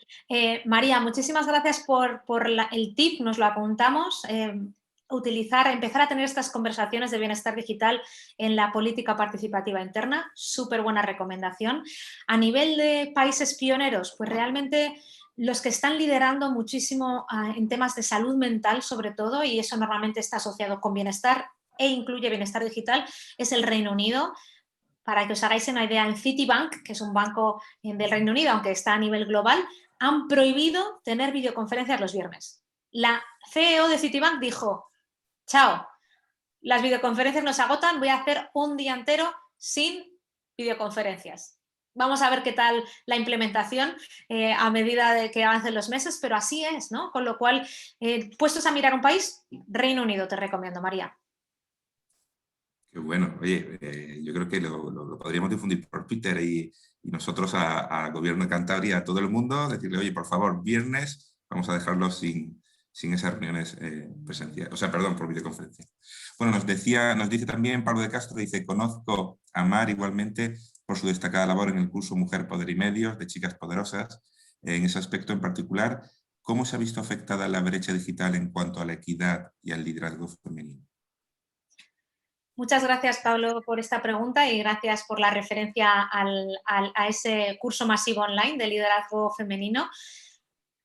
B: María, muchísimas gracias por el tip, nos lo apuntamos. Empezar a tener estas conversaciones de bienestar digital en la política participativa interna, súper buena recomendación. A nivel de países pioneros, pues realmente los que están liderando muchísimo en temas de salud mental sobre todo, y eso normalmente está asociado con bienestar e incluye bienestar digital, es el Reino Unido. Para que os hagáis una idea, en Citibank, que es un banco del Reino Unido, aunque está a nivel global, han prohibido tener videoconferencias los viernes. La CEO de Citibank dijo, chao, las videoconferencias nos agotan, voy a hacer un día entero sin videoconferencias. Vamos a ver qué tal la implementación a medida de que avancen los meses, pero así es, ¿no? Con lo cual, puestos a mirar un país, Reino Unido te recomiendo, María.
A: Qué bueno. Oye, yo creo que lo podríamos difundir por Twitter y nosotros al Gobierno de Cantabria, a todo el mundo, decirle, oye, por favor, viernes vamos a dejarlo sin esas reuniones presenciales, o sea, perdón, por videoconferencia. Bueno, nos dice también Pablo de Castro, dice, conozco a Mar igualmente por su destacada labor en el curso Mujer, Poder y Medios de Chicas Poderosas. En ese aspecto en particular, ¿cómo se ha visto afectada la brecha digital en cuanto a la equidad y al liderazgo femenino?
B: Muchas gracias, Pablo, por esta pregunta y gracias por la referencia a ese curso masivo online de liderazgo femenino.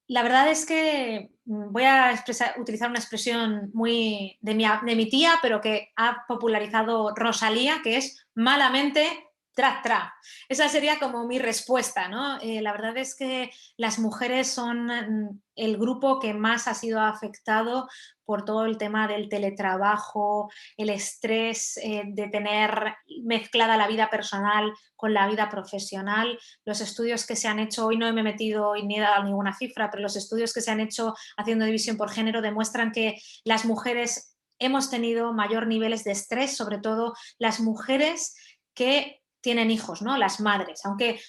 B: La verdad es que voy a utilizar una expresión muy de mi tía, pero que ha popularizado Rosalía, que es malamente tra, tra. Esa sería como mi respuesta, ¿no? La verdad es que las mujeres son el grupo que más ha sido afectado por todo el tema del teletrabajo, el estrés de tener mezclada la vida personal con la vida profesional. Los estudios que se han hecho, hoy no me he metido y ni he dado ninguna cifra, pero los estudios que se han hecho haciendo división por género demuestran que las mujeres hemos tenido mayor niveles de estrés, sobre todo las mujeres que tienen hijos, ¿no? Las madres, aunque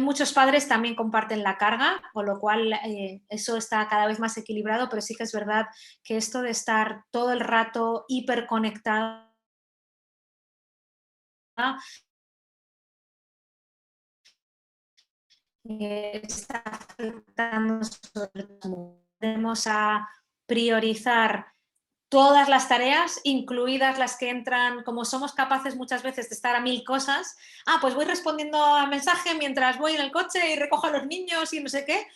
B: muchos padres también comparten la carga, con lo cual eso está cada vez más equilibrado, pero sí que es verdad que esto de estar todo el rato hiperconectada está afectando sobre todo. Tenemos a priorizar todas las tareas, incluidas las que entran, como somos capaces muchas veces de estar a 1000 cosas, pues voy respondiendo al mensaje mientras voy en el coche y recojo a los niños y no sé qué,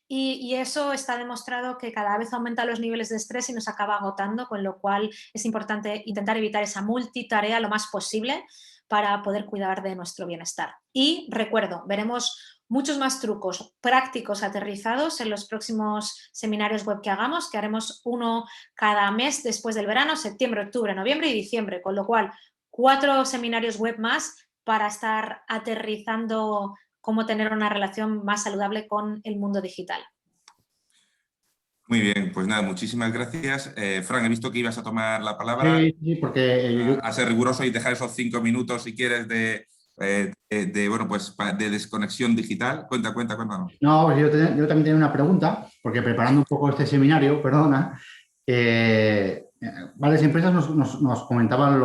B: y eso está demostrado que cada vez aumenta los niveles de estrés y nos acaba agotando, con lo cual es importante intentar evitar esa multitarea lo más posible para poder cuidar de nuestro bienestar. Y recuerdo, veremos muchos más trucos prácticos aterrizados en los próximos seminarios web que hagamos, que haremos uno cada mes después del verano, septiembre, octubre, noviembre y diciembre, con lo cual 4 seminarios web más para estar aterrizando cómo tener una relación más saludable con el mundo digital.
A: Muy bien, pues nada, muchísimas gracias. Fran, he visto que ibas a tomar la palabra.
C: Sí, porque
A: a ser riguroso y dejar esos 5 minutos, si quieres, bueno, pues, de desconexión digital? Cuéntanos.
C: No, pues yo también tenía una pregunta, porque preparando un poco este seminario, perdona, varias empresas nos comentaban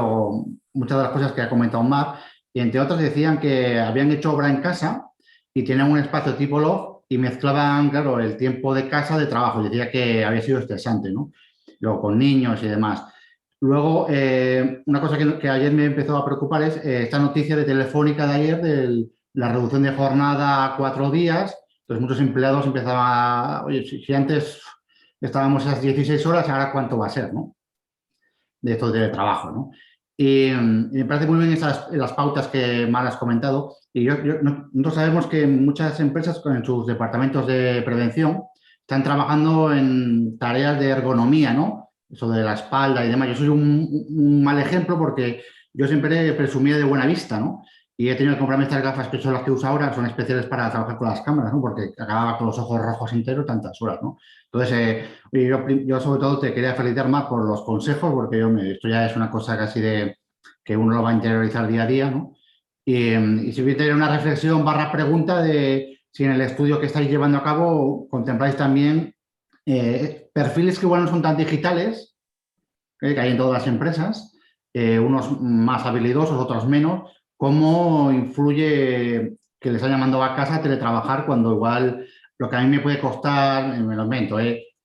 C: muchas de las cosas que ha comentado Mar, y entre otras decían que habían hecho obra en casa y tenían un espacio tipo loft y mezclaban, claro, el tiempo de casa de trabajo. Y decía que había sido estresante, ¿no? Luego con niños y demás. Luego, una cosa que ayer me empezó a preocupar es esta noticia de Telefónica de ayer de la reducción de jornada a 4 días. Entonces, muchos empleados empezaban oye, si antes estábamos a esas 16 horas, ahora cuánto va a ser, ¿no? De esto de trabajo, ¿no? Y me parece muy bien las pautas que Mar has comentado. Y nosotros sabemos que muchas empresas en sus departamentos de prevención están trabajando en tareas de ergonomía, ¿no? Eso de la espalda y demás. Yo soy un mal ejemplo porque yo siempre presumía de buena vista, ¿no? Y he tenido que comprarme estas gafas que son las que uso ahora, son especiales para trabajar con las cámaras, ¿no? Porque acababa con los ojos rojos enteros tantas horas, ¿no? Entonces, yo sobre todo te quería felicitar más por los consejos, porque esto ya es una cosa casi de que uno lo va a interiorizar día a día, ¿no? Y si hubiera tener una reflexión / pregunta de si en el estudio que estáis llevando a cabo contempláis también perfiles que igual no son tan digitales, que hay en todas las empresas, unos más habilidosos, otros menos, cómo influye que les hayan mandado a casa a teletrabajar cuando igual lo que a mí me puede costar, me lo invento,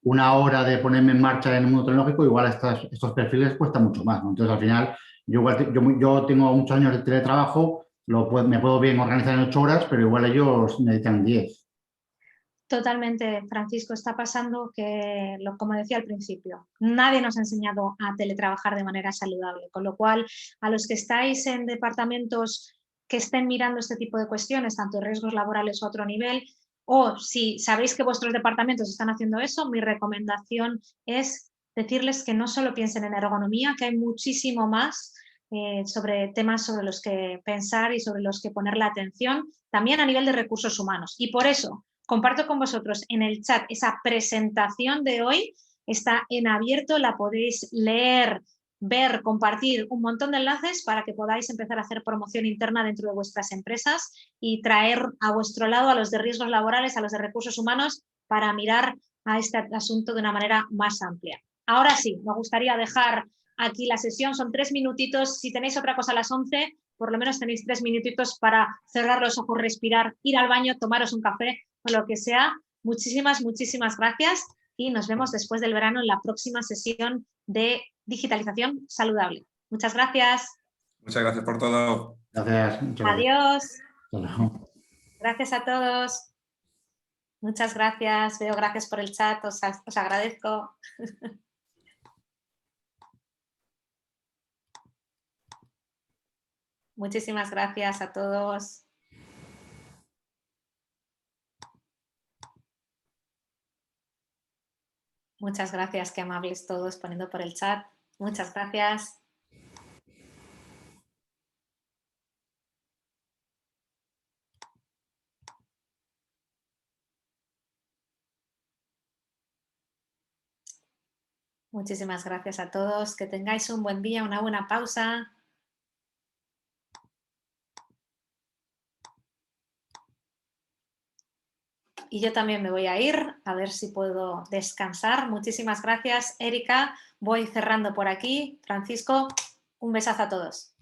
C: una hora de ponerme en marcha en el mundo tecnológico, igual estos perfiles cuesta mucho más, ¿no? Entonces, al final, yo tengo muchos años de teletrabajo, me puedo bien organizar en 8 horas, pero igual ellos necesitan 10.
B: Totalmente, Francisco, está pasando que, como decía al principio, nadie nos ha enseñado a teletrabajar de manera saludable, con lo cual a los que estáis en departamentos que estén mirando este tipo de cuestiones, tanto riesgos laborales o otro nivel, o si sabéis que vuestros departamentos están haciendo eso, mi recomendación es decirles que no solo piensen en ergonomía, que hay muchísimo más sobre temas sobre los que pensar y sobre los que poner la atención, también a nivel de recursos humanos. Y por eso comparto con vosotros en el chat esa presentación de hoy, está en abierto, la podéis leer, ver, compartir un montón de enlaces para que podáis empezar a hacer promoción interna dentro de vuestras empresas y traer a vuestro lado a los de riesgos laborales, a los de recursos humanos, para mirar a este asunto de una manera más amplia. Ahora sí, me gustaría dejar aquí la sesión, son 3 minutitos, si tenéis otra cosa a las 11, por lo menos tenéis 3 minutitos para cerrar los ojos, respirar, ir al baño, tomaros un café o lo que sea. Muchísimas gracias y nos vemos después del verano en la próxima sesión de digitalización saludable. Muchas gracias.
A: Muchas gracias por todo.
C: Gracias. Muchas gracias.
B: Adiós. Gracias a todos. Muchas gracias. Veo gracias por el chat. Os agradezco. Muchísimas gracias a todos. Muchas gracias, qué amables todos poniendo por el chat. Muchas gracias. Muchísimas gracias a todos. Que tengáis un buen día, una buena pausa. Y yo también me voy a ir, a ver si puedo descansar. Muchísimas gracias, Erika. Voy cerrando por aquí. Francisco, un besazo a todos.